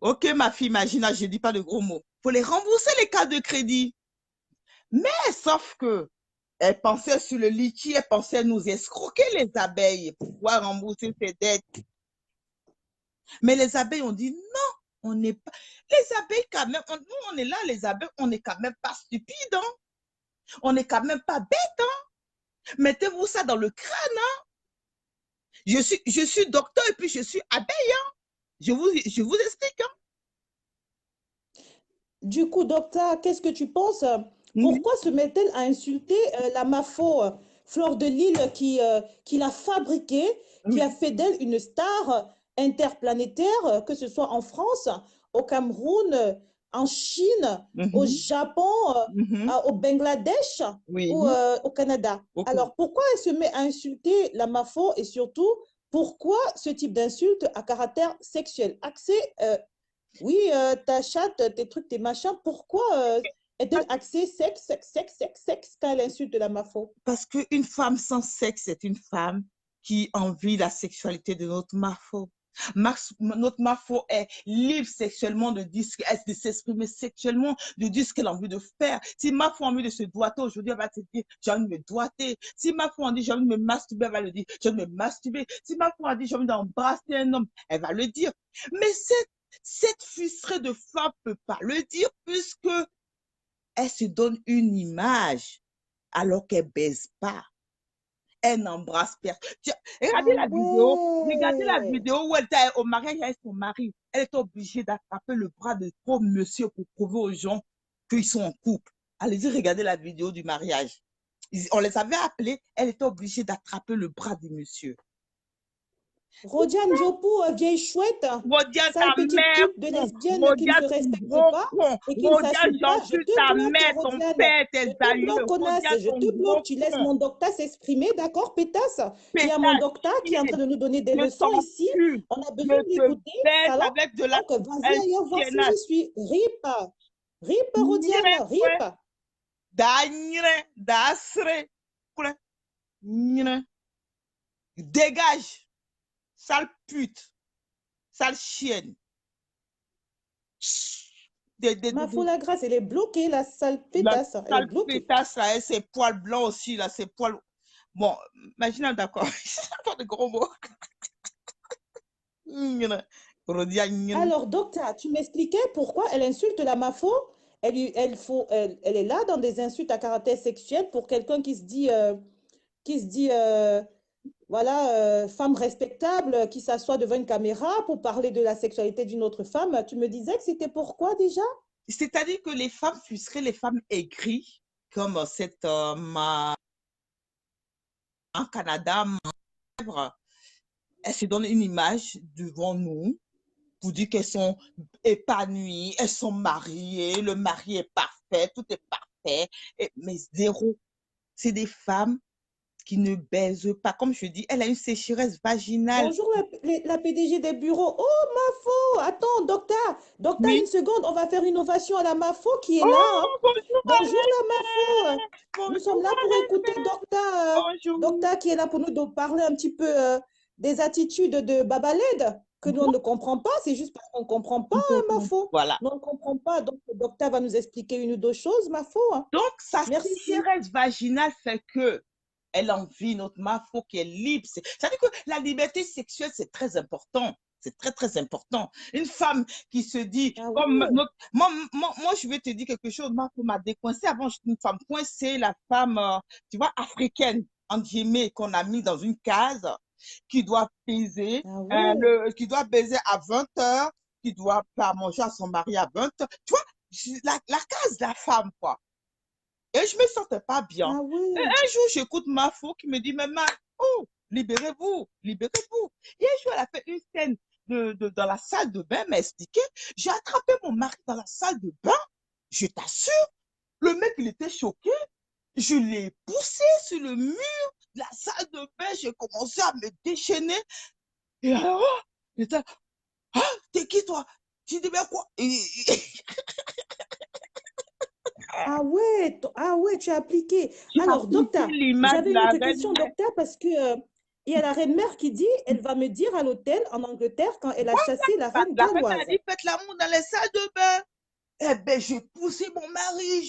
Ok, ma fille, imagine, je ne dis pas de gros mots. Il faut les rembourser, les cartes de crédit. Mais sauf que elle pensait sur le litchi, elle pensait nous escroquer les abeilles pour pouvoir rembourser ses dettes. Mais les abeilles ont dit non, on n'est pas. Les abeilles, quand même, nous, on est là, les abeilles, on n'est quand même pas stupides, hein? On n'est quand même pas bêtes, hein? Mettez-vous ça dans le crâne, hein? Je suis docteur et puis je suis abeille, hein? Je vous explique, hein? Du coup, docteur, qu'est-ce que tu penses? Oui, Pourquoi se met-elle à insulter la MAFO? Fleur de Lille qui l'a fabriquée, qui a Oui. fait d'elle une star interplanétaire, que ce soit en France, au Cameroun, en Chine, au Mhm, Japon, mhm, au Bangladesh ou oui. au Canada. Ok. Alors, pourquoi elle se met à insulter la MAFO et surtout, pourquoi ce type d'insulte à caractère sexuel? Axé, oui, ta chatte, tes trucs, tes machins, pourquoi est-elle axée sexe, sexe, sexe, sexe, sexe quand elle insulte la MAFO? Parce qu'une femme sans sexe est une femme qui envie la sexualité de notre Mafo. Notre Mafo est libre sexuellement de s'exprimer sexuellement, de dire ce qu'elle a envie de faire. Si Mafo a envie de se doiter aujourd'hui, elle va te dire j'ai envie de me doiter. Si Mafo a dit j'ai envie de me masturber, elle va le dire j'ai envie de me masturber. Si Mafo a dit j'ai envie d'embrasser un homme, elle va le dire. Mais cette frustrée de femme ne peut pas le dire puisque elle se donne une image alors qu'elle baise pas. Elle n'embrasse personne. Ah Regardez la ouais! vidéo où elle était au mariage avec son mari. Elle est obligée d'attraper le bras de pauvre monsieur pour prouver aux gens qu'ils sont en couple. Allez-y, regardez la vidéo du mariage. On les avait appelés, elle était obligée d'attraper le bras du monsieur. Rodiane Diopou, vieille chouette, Rodia, ta sale petite mère, pute de con. lesbienne qui ne Rodia, se ton respecte gros pas con. et qui ne Rodia, s'assume pas, je j'encule te ta bloque, mère, ton Rodiane. père, Je tes te aïeux. bloque, connasse. Rodia, Je ton te bloque. gros Tu laisses con. mon docteur s'exprimer, d'accord, pétasse? Il y a mon Pétasse, docteur qui est en train chienne. de nous donner des Je leçons t'en ici. tue. On a Je besoin de te l'écouter, baise salope. avec de la Donc, vas-y un ailleurs voir si chiennage. j'y suis. Rip. Rip, Nyre, Rodiane, ouais. rip. Da nyre, da sre. Kule. Nyre. Dégage, sale pute, sale chienne. Ma foule à grâce, elle est bloquée, la sale La pétasse. Elle est sale bloquée. pétasse, là, ses poils blancs aussi, là, ses poils. Bon, imaginez, d'accord. Pas de gros mots. Nyre. Rodia, nyre. Alors, docteur, tu m'expliquais pourquoi elle insulte la MAFO. Elle est là dans des insultes à caractère sexuel pour quelqu'un qui se dit voilà, femme respectable, qui s'assoit devant une caméra pour parler de la sexualité d'une autre femme. Tu me disais que c'était pourquoi déjà? C'est-à-dire que les femmes frustrées, les femmes aigries, comme cette en Canada, elles se donnent une image devant nous pour dire qu'elles sont épanouies, elles sont mariées, le mari est parfait, tout est parfait, mais zéro. C'est des femmes qui ne baisent pas. Comme je dis, elle a une sécheresse vaginale. Bonjour la PDG des bureaux. Oh, MAFO! Attends, docteur, docteur, une Oui. seconde, on va faire une ovation à la MAFO qui est là, hein. Oh, bonjour Bonjour la MAFO. Arrêtez. Nous sommes Bonjour là pour écouter Arrêtez. Bonjour. docteur qui est là pour nous parler un petit peu des attitudes de Babaled que nous on ne comprend pas. C'est juste parce qu'on ne comprend pas, hein, MAFO. Voilà. Nous on ne comprend pas. Donc le docteur va nous expliquer une ou deux choses, MAFO, hein. Donc, sa Merci. sécheresse vaginale fait que elle envie notre mafo qui est libre. C'est-à-dire que la liberté sexuelle, c'est très important. C'est très, très important. Une femme qui se dit, Ah comme ouais. moi, je vais te dire quelque chose. Ma femme m'a décoincé. Avant, j'étais une femme coincée, la femme, tu vois, africaine, en guillemets, qu'on a mis dans une case, qui doit baiser, Ah ouais. qui doit baiser à 20 heures, qui doit faire manger à son mari à 20 heures. Tu vois, la case de la femme, quoi. Et je me sentais pas bien. Ah Et ouais. un jour, j'écoute ma fille qui me dit, mais oh, libérez-vous, libérez-vous. Et un jour, elle a fait une scène dans la salle de bain, m'a expliqué. J'ai attrapé mon mari dans la salle de bain. Je t'assure, le mec, il était choqué. Je l'ai poussé sur le mur de la salle de bain. J'ai commencé à me déchaîner. Et alors, il était, ah, t'es qui toi? Tu dis, mais quoi? Ah ouais, tu as appliqué. Tu as Alors, foutu docteur, l'image de j'avais une la autre question, reine. docteur, parce que il y a la reine mère qui dit, elle va me dire à l'hôtel en Angleterre quand elle a chassé la reine La fête a galloise. dit faites l'amour dans les salles de bain. Eh ben, j'ai poussé mon mari,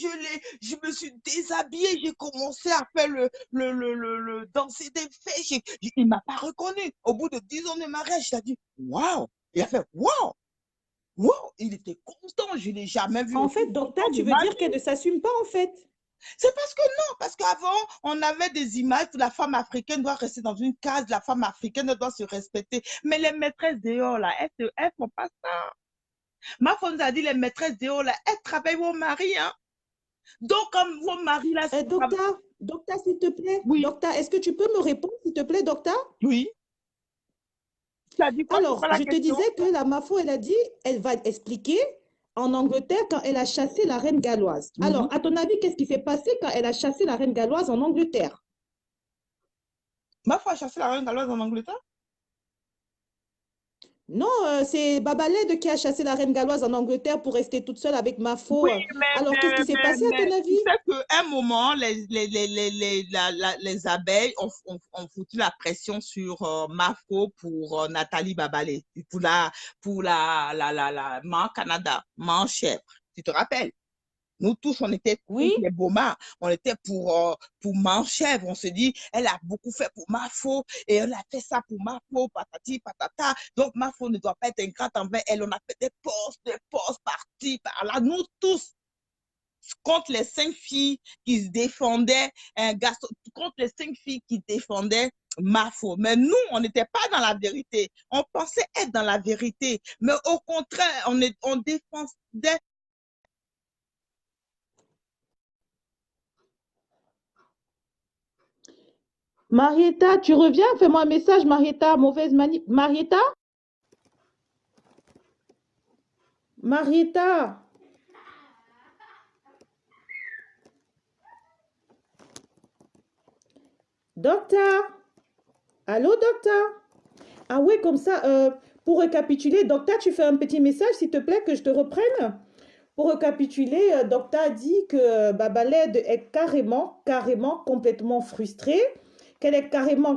je me suis déshabillée, j'ai commencé à faire le danser des fesses. Il m'a pas reconnu. Au bout de 10 ans de mariage, il a dit, waouh! Il a fait, waouh! Waouh! Il était content, je l'ai jamais vu En aussi fait, docteur, content de tu veux ma dire qu'elle vie. ne s'assume pas, en fait. C'est parce que non, parce qu'avant, on avait des images où la femme africaine doit rester dans une case, la femme africaine doit se respecter. Mais les maîtresses dehors, là, elles font pas ça. Ma femme nous a dit, les maîtresses dehors, là, elles travaillent vos maris, hein. Donc, comme vos maris, là, Docteur, Docteur, s'il te plaît. Oui, Docteur, est-ce que tu peux me répondre, s'il te plaît, docteur? oui. Tu as dit quoi? C'est quoi Alors, la je te question? disais que la Mafo, elle a dit, elle va expliquer en Angleterre quand elle a chassé la reine galloise. Mhm. Alors, à ton avis, qu'est-ce qui s'est passé quand elle a chassé la reine galloise en Angleterre? Ma foi a chassé la reine galloise en Angleterre? Non, c'est Babalède qui a chassé la reine galloise en Angleterre pour rester toute seule avec Oui, Mafo. Alors, qu'est-ce qui s'est passé à ton tu avis? sais qu'à un moment, les abeilles ont foutu la pression sur Mafo pour Nathalie Babalé, pour la Man Canada, Man chèvre. Tu te rappelles? Nous tous, on était contre Oui? les Bomas, on était pour Manchèvre. On se dit, elle a beaucoup fait pour Mafo et elle a fait ça pour Mafo, patati, patata. Donc, Mafo ne doit pas être ingrate envers elle. On a fait des postes par-ci, par-là. Nous tous, contre les 5 filles qui se défendaient, un garçon, contre les 5 filles qui défendaient Mafo. Mais nous, on n'était pas dans la vérité. On pensait être dans la vérité. Mais au contraire, on défendait. Marietta, tu reviens? Fais-moi un message, Marietta. Mauvaise manie. Marietta? Marietta? Docteur? Allô, docteur? Ah ouais, comme ça, pour récapituler, docteur, tu fais un petit message, s'il te plaît, que je te reprenne. Pour récapituler, docteur a dit que Babaled est carrément, complètement frustrée, qu'elle est carrément,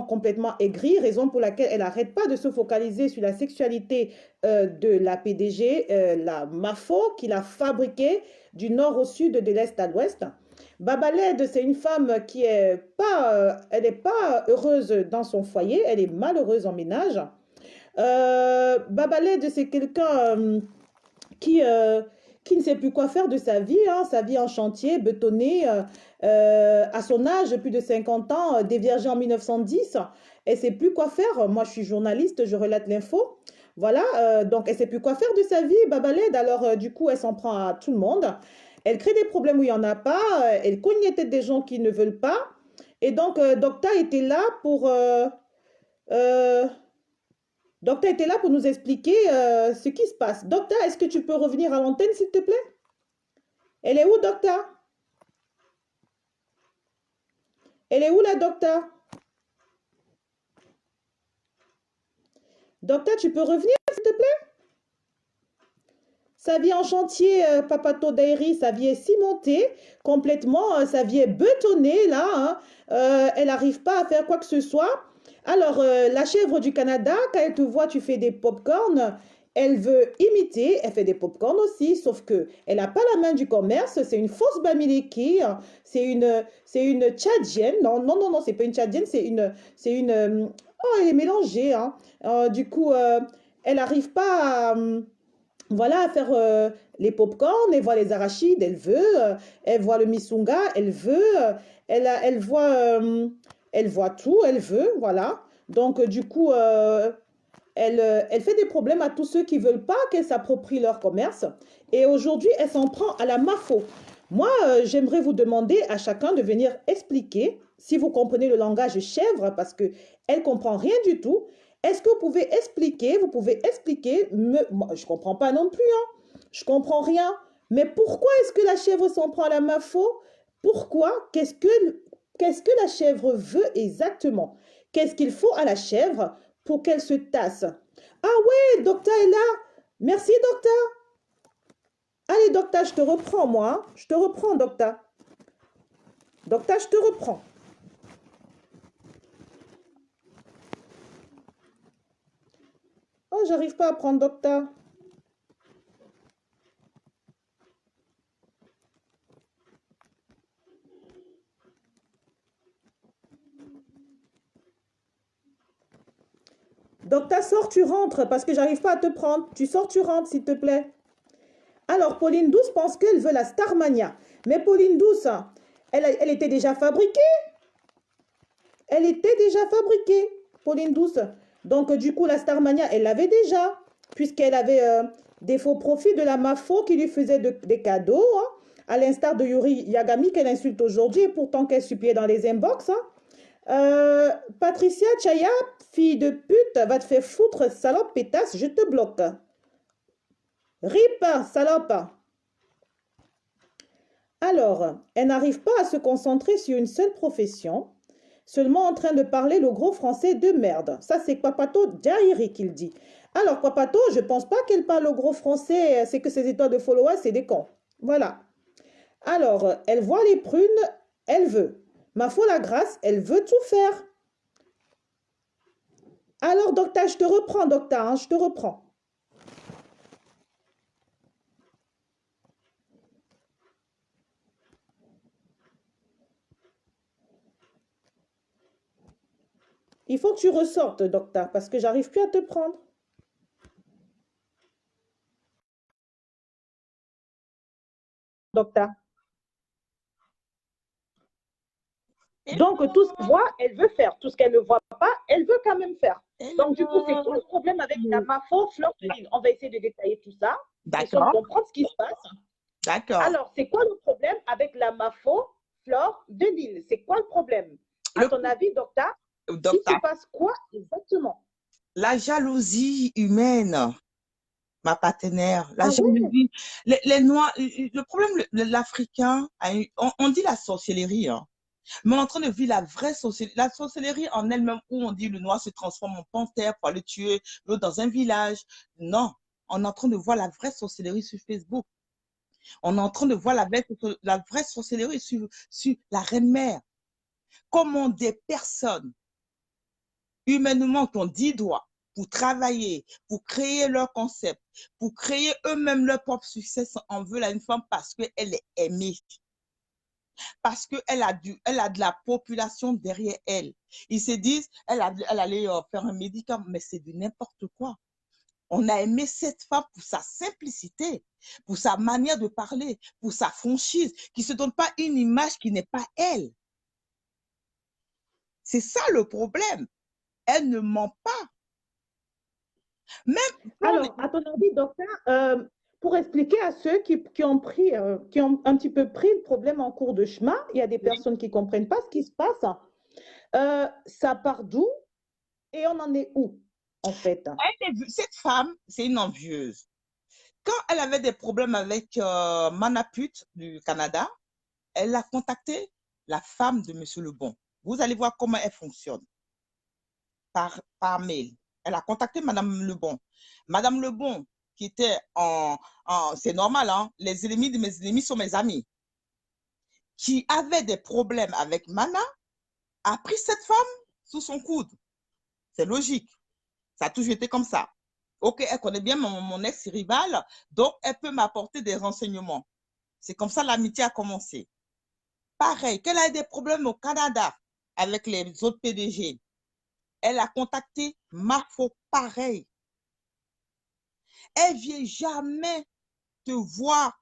complètement aigrie, raison pour laquelle elle n'arrête pas de se focaliser sur la sexualité de la PDG, la Mafo, qu'il a fabriquée du nord au sud, de l'est à l'ouest. Babaled, c'est une femme qui est pas, elle n'est pas heureuse dans son foyer, elle est malheureuse en ménage. Babaled, c'est quelqu'un qui, euh, qui ne sait plus quoi faire de sa vie en chantier, bétonnée, à son âge, plus de 50 ans, déviergée en 1910. Elle ne sait plus quoi faire. Moi, je suis journaliste, je relate l'info. Voilà, donc elle ne sait plus quoi faire de sa vie, Babaled. Alors, du coup, elle s'en prend à tout le monde. Elle crée des problèmes où il n'y en a pas. Elle cogne les têtes des gens qui ne veulent pas. Et donc, Docta était là pour... euh, Docteur était là pour nous expliquer ce qui se passe. Docteur, est-ce que tu peux revenir à l'antenne, s'il te plaît? Elle est où, docteur? Elle est où, la docteur? Docteur, tu peux revenir, s'il te plaît? Sa vie en chantier, Papato Dairi, sa vie est cimentée complètement, sa vie est bétonnée, là. Hein. Elle n'arrive pas à faire quoi que ce soit. Alors, la chèvre du Canada, quand elle te voit, tu fais des pop-corn, elle veut imiter, elle fait des pop-corn aussi, sauf que elle n'a pas la main du commerce, c'est une fausse Bamileke, c'est une Tchadienne. Non, non, non, non, c'est pas une Tchadienne, oh, elle est mélangée. Hein. Du coup, elle n'arrive pas à voilà, à faire les pop-corn, elle voit les arachides, elle voit le misunga, elle voit tout, elle veut, voilà. Donc, du coup, elle fait des problèmes à tous ceux qui ne veulent pas qu'elle s'approprie leur commerce. Et aujourd'hui, elle s'en prend à la Mafo. Moi, j'aimerais vous demander à chacun de venir expliquer, si vous comprenez le langage chèvre, parce qu'elle ne comprend rien du tout. Est-ce que vous pouvez expliquer, moi, je ne comprends pas non plus, hein, je ne comprends rien, mais pourquoi est-ce que la chèvre s'en prend à la Mafo? Pourquoi? Qu'est-ce que la chèvre veut exactement? Qu'est-ce qu'il faut à la chèvre pour qu'elle se tasse? Ah ouais, docteur est là. Merci, docteur. Allez, docteur, je te reprends, moi. Hein. Je te reprends, docteur. Docteur, je te reprends. Oh, j'arrive pas à prendre docteur. Docteur, sors, tu rentres parce que j'arrive pas à te prendre. Tu sors, tu rentres, s'il te plaît. Alors, Pauline Douce pense qu'elle veut la Starmania. Mais Pauline Douce, elle était déjà fabriquée. Elle était déjà fabriquée, Pauline Douce. Donc, du coup, la Starmania, elle l'avait déjà, puisqu'elle avait des faux profits de la Mafo qui lui faisait des cadeaux. Hein. à l'instar de Yuri Yagami qu'elle insulte aujourd'hui et pourtant qu'elle suppliait dans les inbox. Hein. Patricia Chaya, fille de pute, va te faire foutre, salope pétasse, je te bloque. Rip, salope. Alors, elle n'arrive pas à se concentrer sur une seule profession, seulement en train de parler le gros français de merde. Ça, c'est Kwapato Djairi qu'il dit. Alors, Kwapato, je pense pas qu'elle parle le gros français, c'est que ses étoiles de followers, c'est des cons. Voilà. Alors, elle voit les prunes, elle veut. Ma foi la grâce, elle veut tout faire. Alors, docteur, je te reprends, docteur, hein, je te reprends. Il faut que tu ressortes, docteur, parce que j'arrive plus à te prendre. Docteur. Donc, tout ce qu'elle voit, elle veut faire. Tout ce qu'elle ne voit pas, elle veut quand même faire. Donc, du coup, c'est quoi le problème avec la MAFO, Fleur de Lille? On va essayer de détailler tout ça. Question de comprendre ce qui se passe. D'accord. Alors, c'est quoi le problème avec la MAFO, Fleur de Lille? C'est quoi le problème? À ton avis, docteur, il se passe quoi exactement? La jalousie humaine, ma partenaire. La jalousie. Oui. Les Noirs, le problème, l'Africain, on dit la sorcellerie, hein. Mais on est en train de vivre la vraie sorcellerie. La sorcellerie en elle-même, où on dit le noir se transforme en panthère pour aller tuer l'autre dans un village. Non, on est en train de voir la vraie sorcellerie sur Facebook. On est en train de voir la vraie sorcellerie sur la reine-mère. Comment des personnes, humainement, qui ont 10 doigts, pour travailler, pour créer leur concept, pour créer eux-mêmes leur propre succès, en veulent à une femme parce qu'elle est aimée. Parce qu'elle a de la population derrière elle. Ils se disent, elle allait faire un médicament, mais c'est du n'importe quoi. On a aimé cette femme pour sa simplicité, pour sa manière de parler, pour sa franchise, qui ne se donne pas une image qui n'est pas elle. C'est ça le problème. Elle ne ment pas. Même alors, à ton avis, docteur, pour expliquer à ceux qui ont un petit peu pris le problème en cours de chemin, il y a des personnes qui ne comprennent pas ce qui se passe. Ça part d'où et on en est où, en fait? Cette femme, c'est une envieuse. Quand elle avait des problèmes avec Manaput du Canada, elle a contacté la femme de M. Lebon. Vous allez voir comment elle fonctionne par mail. Elle a contacté Mme Lebon. Mme Lebon, qui était c'est normal, hein, les ennemis de mes ennemis sont mes amis, qui avait des problèmes avec Mana, a pris cette femme sous son coude. C'est logique. Ça a toujours été comme ça. Ok, elle connaît bien mon ex-rival, donc elle peut m'apporter des renseignements. C'est comme ça l'amitié a commencé. Pareil, qu'elle a des problèmes au Canada avec les autres PDG, elle a contacté Mafo, pareil. Elle ne vient jamais te voir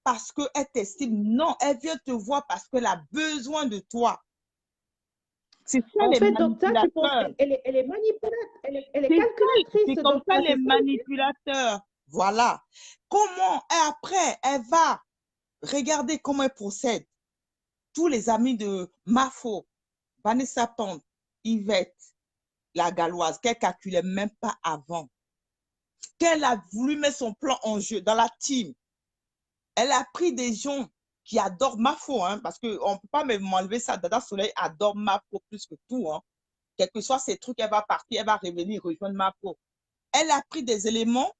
parce qu'elle t'estime. Non, elle vient te voir parce qu'elle a besoin de toi. C'est ça, en fait, docteur, tu penses qu'elle est manipulatrice, elle est calculatrice. C'est comme ça les manipulateurs. Voilà. Comment, et après, elle va regarder comment elle procède. Tous les amis de Mafo, Vanessa Pond, Yvette, la Galloise, qu'elle ne calculait même pas avant. Qu'elle a voulu mettre son plan en jeu dans la team. Elle a pris des gens qui adorent Mafo, hein, parce qu'on ne peut pas m'enlever ça. Dada Soleil adore Mafo plus que tout. Hein. Quel que soit ses trucs, elle va partir, elle va revenir rejoindre Mafo. Elle a pris des éléments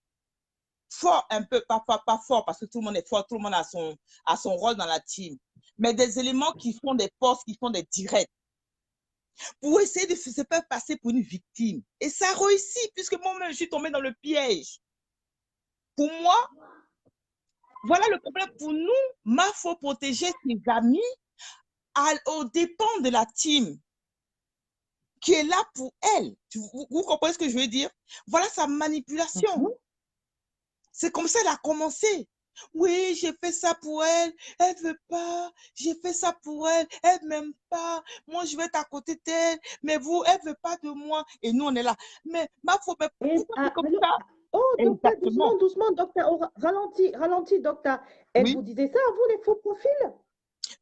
forts, un peu, pas forts, parce que tout le monde est fort, tout le monde a son rôle dans la team. Mais des éléments qui font des postes, qui font des directs. Pour essayer de se faire passer pour une victime. Et ça réussit, puisque moi-même, je suis tombée dans le piège. Pour moi, voilà le problème pour nous. Il faut protéger ses amis aux dépens de la team qui est là pour elle. Vous comprenez ce que je veux dire? Voilà sa manipulation. C'est comme ça qu'elle a commencé. Oui, j'ai fait ça pour elle. Elle ne veut pas. J'ai fait ça pour elle. Elle ne m'aime pas. Moi, je vais être à côté d'elle. Mais vous, elle ne veut pas de moi. Et nous, on est là. Mais pourquoi c'est comme ça? Oh, docteur, doucement, Exactement. doucement, docteur. Oh, ralentis, ralentis, docteur. Elle Oui. vous disait ça, à vous, les faux profils?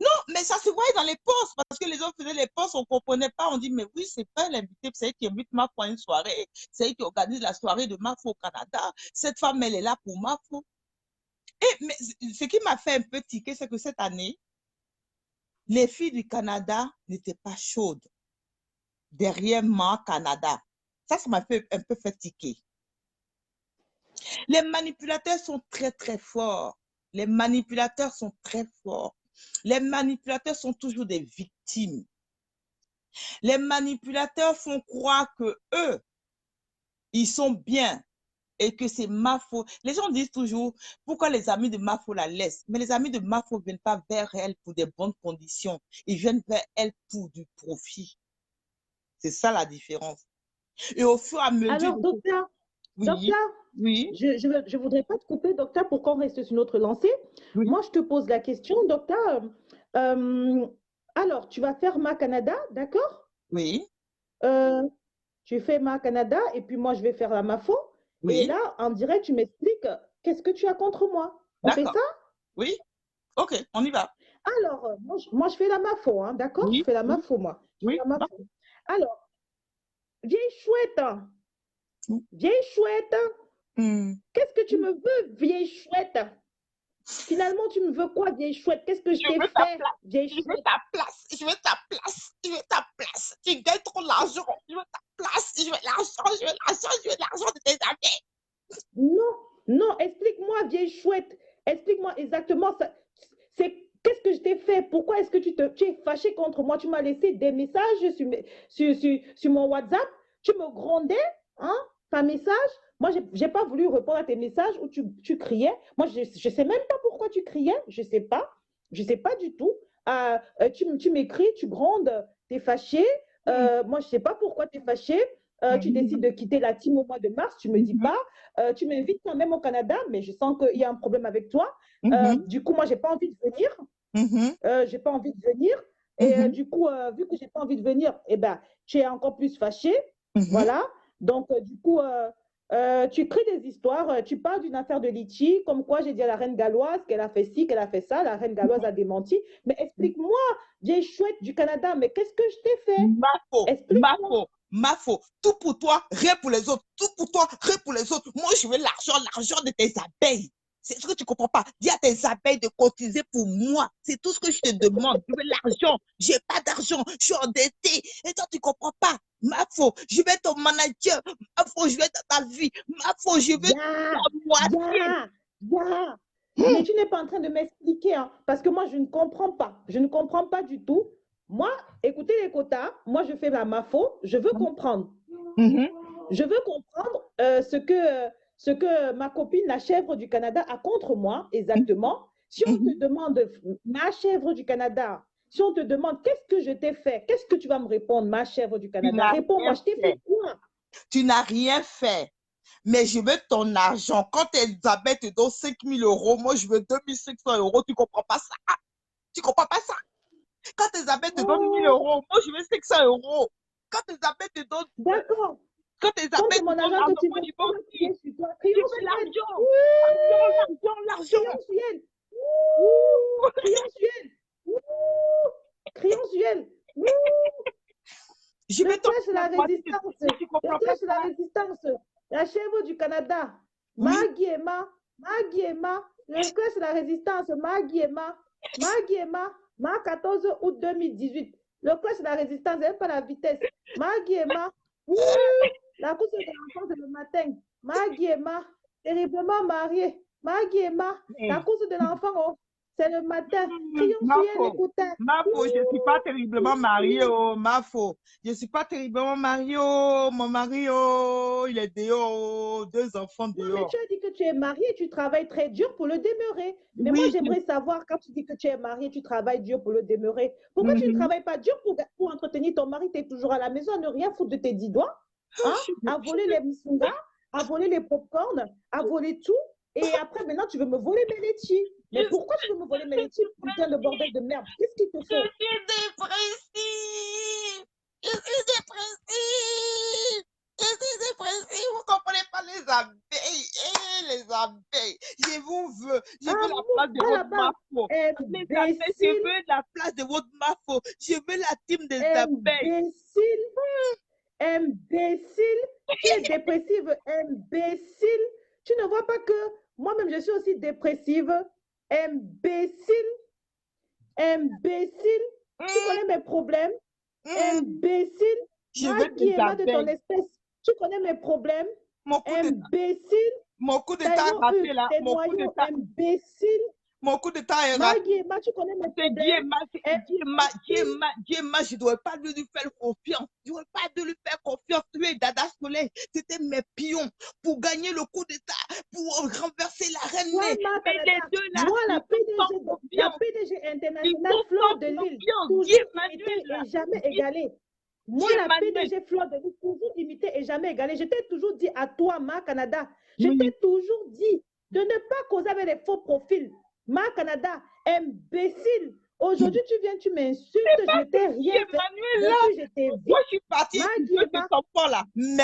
Non, mais ça se voyait dans les posts parce que les autres faisaient les posts, on ne comprenait pas. On dit, mais oui, c'est pas l'invité, c'est elle qui invite Mafo à une soirée, c'est elle qui organise la soirée de Mafo au Canada. Cette femme, elle est là pour Mafo. Et mais ce qui m'a fait un peu tiquer, c'est que cette année, les filles du Canada n'étaient pas chaudes derrière moi, Canada. Ça m'a fait un peu fait tiquer. Les manipulateurs sont très, très forts. Les manipulateurs sont très forts. Les manipulateurs sont toujours des victimes. Les manipulateurs font croire que eux, ils sont bien et que c'est Mafo. Les gens disent toujours, pourquoi les amis de Mafo la laissent? Mais les amis de Mafo ne viennent pas vers elle pour des bonnes conditions. Ils viennent vers elle pour du profit. C'est ça la différence. Et au fur et à mesure Alors, de... docteur, Oui, docteur, oui, je voudrais pas te couper, docteur, pour qu'on reste sur notre lancée. oui, Moi, je te pose la question, docteur. euh, alors, tu vas faire Ma Canada, d'accord? oui, Euh, tu fais Ma Canada et puis moi, je vais faire la Mafo. Et oui, là, en direct, tu m'expliques qu'est-ce que tu as contre moi. On fait d'accord. ça? Oui, ok, on y va. Alors, moi, je fais la Mafo, hein, d'accord? Je Oui, fais la oui, Mafo, moi. Je fais oui, la Mafo. Alors, vieille chouette, hein, d'accord. vieille chouette, Hmm. qu'est-ce que tu me veux, vieille chouette? Finalement, tu me veux quoi, vieille chouette? Qu'est-ce que je Je t'ai veux ta fait, place. vieille Je veux chouette? ta place. Je veux ta place. Je veux ta place. Tu gagnes trop d'argent. Je veux ta place. Je veux l'argent. Je veux l'argent. Je veux l'argent de tes amis. Non, non, explique-moi, vieille chouette. Explique-moi exactement ça. Qu'est-ce que je t'ai fait? Pourquoi est-ce que tu es fâché contre moi? Tu m'as laissé des messages sur mon WhatsApp. Tu me grondais, hein, par message. Moi, j'ai pas voulu répondre à tes messages où tu criais. Moi, je ne sais même pas pourquoi tu criais. Je sais pas. Je sais pas du tout. Tu m'écris, tu grondes, tu es fâché. Moi, je sais pas pourquoi tu es fâché. Tu décides de quitter la team au mois de mars. Tu me dis pas. Tu m'invites quand même au Canada, mais je sens qu'il y a un problème avec toi. Du coup, moi, j'ai pas envie de venir. J'ai pas envie de venir. Et du coup, vu que j'ai pas envie de venir, eh ben, tu es encore plus fâché. Voilà. Donc, du coup, tu crées des histoires. Tu parles d'une affaire de litchi, comme quoi j'ai dit à la reine galloise qu'elle a fait ci, qu'elle a fait ça. La reine galloise a démenti. Mais explique-moi, vieille chouette du Canada, mais qu'est-ce que je t'ai fait? Explique-moi. Ma faute. Tout pour toi, rien pour les autres. Tout pour toi, rien pour les autres. Moi, je veux l'argent, l'argent de tes abeilles. C'est ce que tu ne comprends pas. Dis à tes abeilles de cotiser pour moi. C'est tout ce que je te demande. Je veux l'argent. Je n'ai pas d'argent. Je suis endettée. Et toi, tu ne comprends pas. Ma faute. Je vais être ton manager. Ma faute, je vais être dans ta vie. Ma faute, je vais Ya, ta moitié. ya, ya. Mais tu n'es pas en train de m'expliquer, hein, parce que moi, je ne comprends pas. Je ne comprends pas du tout. Moi, écoutez les quotas, moi, je fais la MAFO, je veux comprendre. Mhm, Je veux comprendre ce que ma copine, la chèvre du Canada, a contre moi exactement. Si on te mhm. demande, ma chèvre du Canada, si on te demande qu'est-ce que je t'ai fait, qu'est-ce que tu vas me répondre, ma chèvre du Tu Canada? n'as Réponds-moi, rien je t'ai fait. fait quoi? Tu n'as rien fait. Mais je veux ton argent. Quand Elisabeth te donne 5 000 euros, moi, je veux 2 500 euros. Tu ne comprends pas ça? Tu ne comprends pas ça? Quand Elisabeth te donne 1 000 Oh, euros, moi, je veux 500 euros. Quand Elisabeth te donne, d'accord. quand Comme c'est Elisabeth te mon donne argent que l'argent, tu moi, veux, je veux on va aussi. crier sur toi. Je Crions veux sur elle. l'argent. L'argent, Ouh, l'argent, l'argent. crions sur elle. Ouh, Ouh. crions sur elle. Ouh, crions sur elle. Ouh, Je le veux ton clash de la moitié. résistance. Si tu ne Le comprends pas clash de ça, la résistance. La chèvre du Canada. oui. Maggie Emma. Maggie Emma. Le clash de la résistance. Maggie Emma. Maggie Emma. 14 août 2018. Le clash de la résistance, elle pas la vitesse. Maggie Emma. Ouh, la course de l'enfant, c'est le matin. Maggie Emma. Terriblement mariée. Maggie Emma. La course de l'enfant, oh, c'est le matin. Crions sur Ma elle, faute. écoutez. Ma faute, je ne suis pas terriblement Crions sur mariée, elle. oh, ma faute. Je ne suis pas terriblement mariée, oh, mon mari, oh, il est dehors, oh, 2 enfants Non, mais dehors. tu as dit que tu es marié et tu travailles très dur pour le demeurer. Mais moi, Oui, j'aimerais savoir, quand tu dis que tu es marié et tu travailles dur pour le demeurer, pourquoi tu ne Mhm. travailles pas dur pour entretenir ton mari? Tu es toujours à la maison à ne rien foutre de tes 10 doigts, hein? À voler les missungas, à voler les pop-corn, à voler tout. Et après, maintenant, tu veux me voler mes laitiers. Je Mais suis pourquoi tu veux me voler mes laitiers, putain de bordel de merde? Qu'est-ce qu'il te faut? dépressive. Je suis dépressive. Je suis dépressive. Vous ne comprenez pas les abeilles. les abeilles. Je vous veux. Je veux la Amour, place de va votre là-bas. mafo. Les abeilles, je Imbécile, veux la place de votre mafo. Je veux la team des abeilles. imbécile, imbécile. Tu es dépressive, imbécile. Tu ne vois pas que moi-même, je suis aussi dépressive, imbécile, imbécile. Tu connais mes problèmes, imbécile. Je veux des Guillemard de ton abeilles. espèce, tu connais mes problèmes, Mon coup d'état, imbécile. mon coup d'état Taïwan raté Hugues, là. tes Mon coup noyaux, d'état, imbécile. mon coup d'état est raté. Guillemard, tu connais mes C'est problèmes, Diema, je ne dois pas lui faire confiance. Je ne dois pas de lui faire confiance. Lui et Dada Soleil, c'était mes pions pour gagner le coup d'État, pour renverser la reine. Moi, Mais les deux là, moi, la confiance. PDG Ils internationale sont Fleur sans de Lille, confiance. toujours imitée et jamais égalée. Moi, la Emmanuel. PDG Fleur de Lille, toujours imitée et jamais égalée. Je t'ai toujours dit à toi, Ma Canada, je Oui. t'ai toujours dit de ne pas causer avec les faux profils. Ma Canada, imbécile. Aujourd'hui, tu viens, tu m'insultes, je ne t'ai rien fait. Emmanuel là, Depuis, je t'ai vu. moi je suis partie Ma écouter Guillemard, cet enfant là. Mais,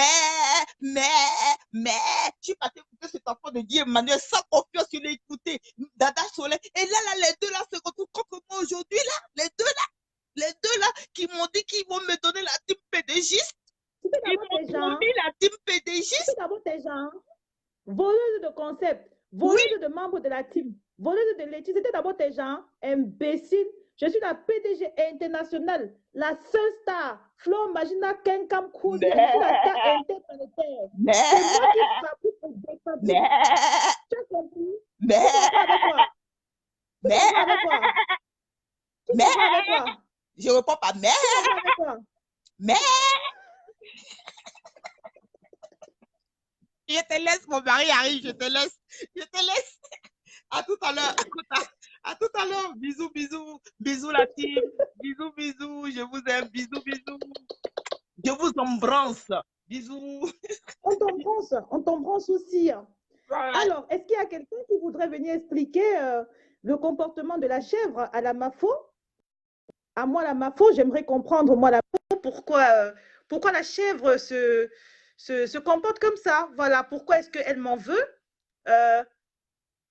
je suis partie écouter cet enfant de Guy Emmanuel sans confiance, je l'ai écouté. Dada Soleil. Et là, les deux là se retrouvent contre moi aujourd'hui là. Les deux là qui m'ont dit qu'ils vont me donner la team PDGiste. c'était Ils d'abord tes m'ont gens. promis la team PDGiste. C'était d'abord tes gens. Voleuse de concept, voleuse de membres de la team, voleuse de l'étude, c'était d'abord tes gens, imbécile. Je suis la PDG internationale, la seule star. Flo Magina Kenkam Koudia, je suis la star interplanétaire. C'est moi qui fabrique et défabrique. Tu as compris? Tu comprends avec quoi? Tu comprends avec quoi? Tu comprends avec quoi? Je réponds pas, mais. Tu comprends avec quoi? Mais. Je te laisse, mon mari arrive, je te laisse. Je te laisse. À tout à l'heure. À tout à l'heure. Bisous, bisous. Bisous la team. Bisous, bisous. Je vous aime. Bisous, bisous. Je vous embrasse. Bisous. On t'embrasse aussi. Alors, est-ce qu'il y a quelqu'un qui voudrait venir expliquer le comportement de la chèvre à la MAFO? À moi, la MAFO, j'aimerais comprendre, moi, la MAFO, pourquoi la chèvre se comporte comme ça. Voilà, pourquoi est-ce qu'elle m'en veut?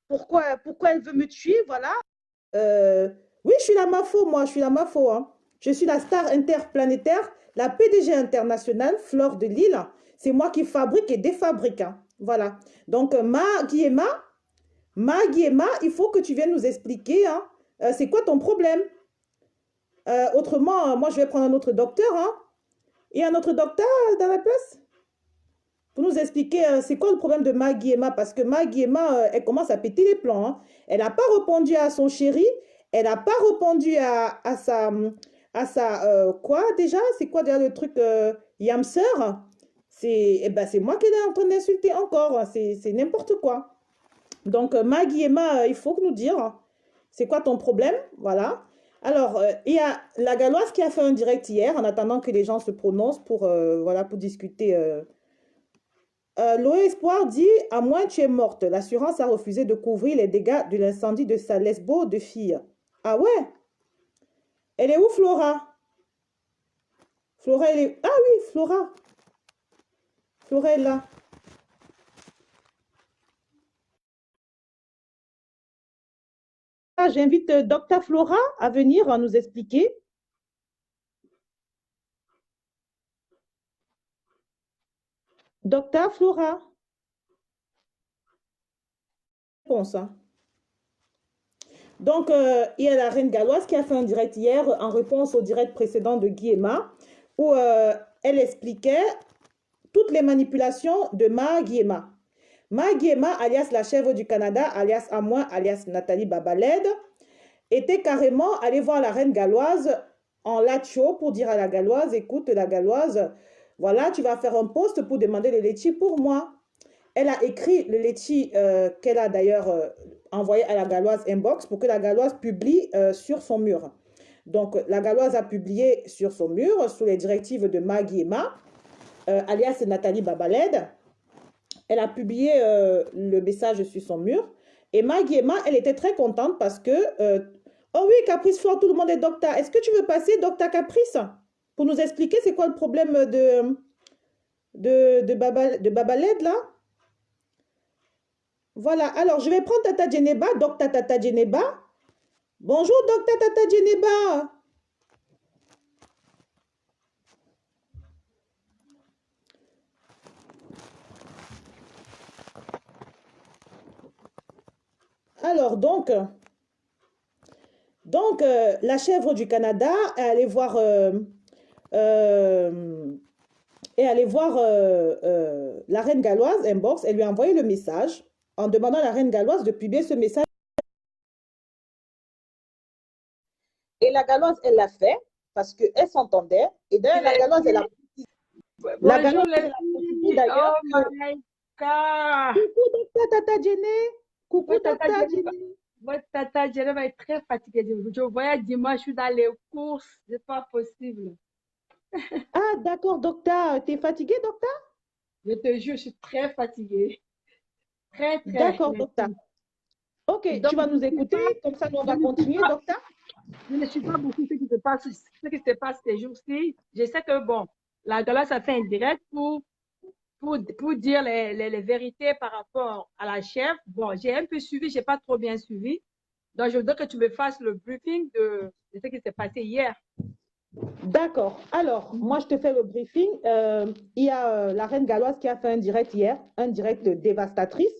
Pourquoi elle veut me tuer? Voilà. Oui, je suis la MAFO, moi, je suis la MAFO. Hein. Je suis la star interplanétaire, la PDG internationale, Fleur de Lille. C'est moi qui fabrique et défabrique. Hein. Voilà. Donc, Guillemard, il faut que tu viennes nous expliquer, hein, c'est quoi ton problème? Autrement, moi, je vais prendre un autre docteur. Hein. Il y a un autre docteur dans la place pour nous expliquer c'est quoi le problème de Guillemard. Parce que Guillemard, elle commence à péter les plombs. Hein. Elle n'a pas répondu à son chéri. Elle n'a pas répondu à sa quoi déjà? C'est quoi déjà le truc Yamster? C'est moi qui est en train d'insulter encore. C'est n'importe quoi. Donc, Guillemard, il faut nous dire, c'est quoi ton problème? Voilà. Alors, il y a la Galloise qui a fait un direct hier, en attendant que les gens se prononcent pour, voilà, pour discuter. Loé Espoir dit, à moins tu es morte, l'assurance a refusé de couvrir les dégâts de l'incendie de sa lesbo de fille. Ah ouais? Elle est où, Flora? Flora, elle est... Ah oui, Flora. Flora est là. J'invite Dr Flora à venir nous expliquer. Dr Flora. Réponse. Hein. Donc, il y a la reine galloise qui a fait un direct hier en réponse au direct précédent de Guillemard où elle expliquait toutes les manipulations de Guillemard. Guillemard, alias la chèvre du Canada, alias à moi, alias Nathalie Babaled, était carrément allée voir la reine galloise en lacho pour dire à la galloise, écoute la galloise, voilà, tu vas faire un post pour demander le laitier pour moi. Elle a écrit le laitier qu'elle a d'ailleurs envoyé à la galloise inbox pour que la galloise publie sur son mur. Donc, la galloise a publié sur son mur, sous les directives de Guillemard, alias Nathalie Babaled. Elle a publié le message sur son mur. Et Guillemard, elle était très contente parce que... oh oui, Caprice Fort, tout le monde est docteur. Est-ce que tu veux passer, docteur Caprice, pour nous expliquer c'est quoi le problème de Babaled, là? Voilà, alors je vais prendre Tata Djeneba, Docteur Tata Djeneba. Bonjour, Docteur Tata Djeneba. Alors, la chèvre du Canada est allée voir, euh, la reine galloise, inbox. Elle lui a envoyé le message en demandant à la reine galloise de publier ce message. Et la galloise, elle l'a fait parce qu'elle s'entendait. Et d'ailleurs, la galloise, la Bonjour galloise, les elle a précisé filles. d'ailleurs Oh que my God. coucou docteur Tata Djené, coucou docteur Djené. Votre tata Jenny va être très fatiguée. Je voyais dimanche, je suis dans les courses. C'est pas possible. Ah, d'accord, docteur. T'es fatigué, docteur? Je te jure, je suis très fatiguée. Très, très, D'accord, les docteur. filles. Ok, Donc, tu vas nous écouter, comme ça, nous, on je va ne suis continuer, pas, docteur. je ne suis pas beaucoup ce qui se passe ces jours-ci. Je sais que, bon, la gala, ça fait un direct pour dire les vérités par rapport à la chef. Bon, j'ai un peu suivi, j'ai pas trop bien suivi. Donc, je voudrais que tu me fasses le briefing de ce qui s'est passé hier. D'accord. Alors, moi, je te fais le briefing. Il y a la reine galloise qui a fait un direct hier, un direct dévastatrice,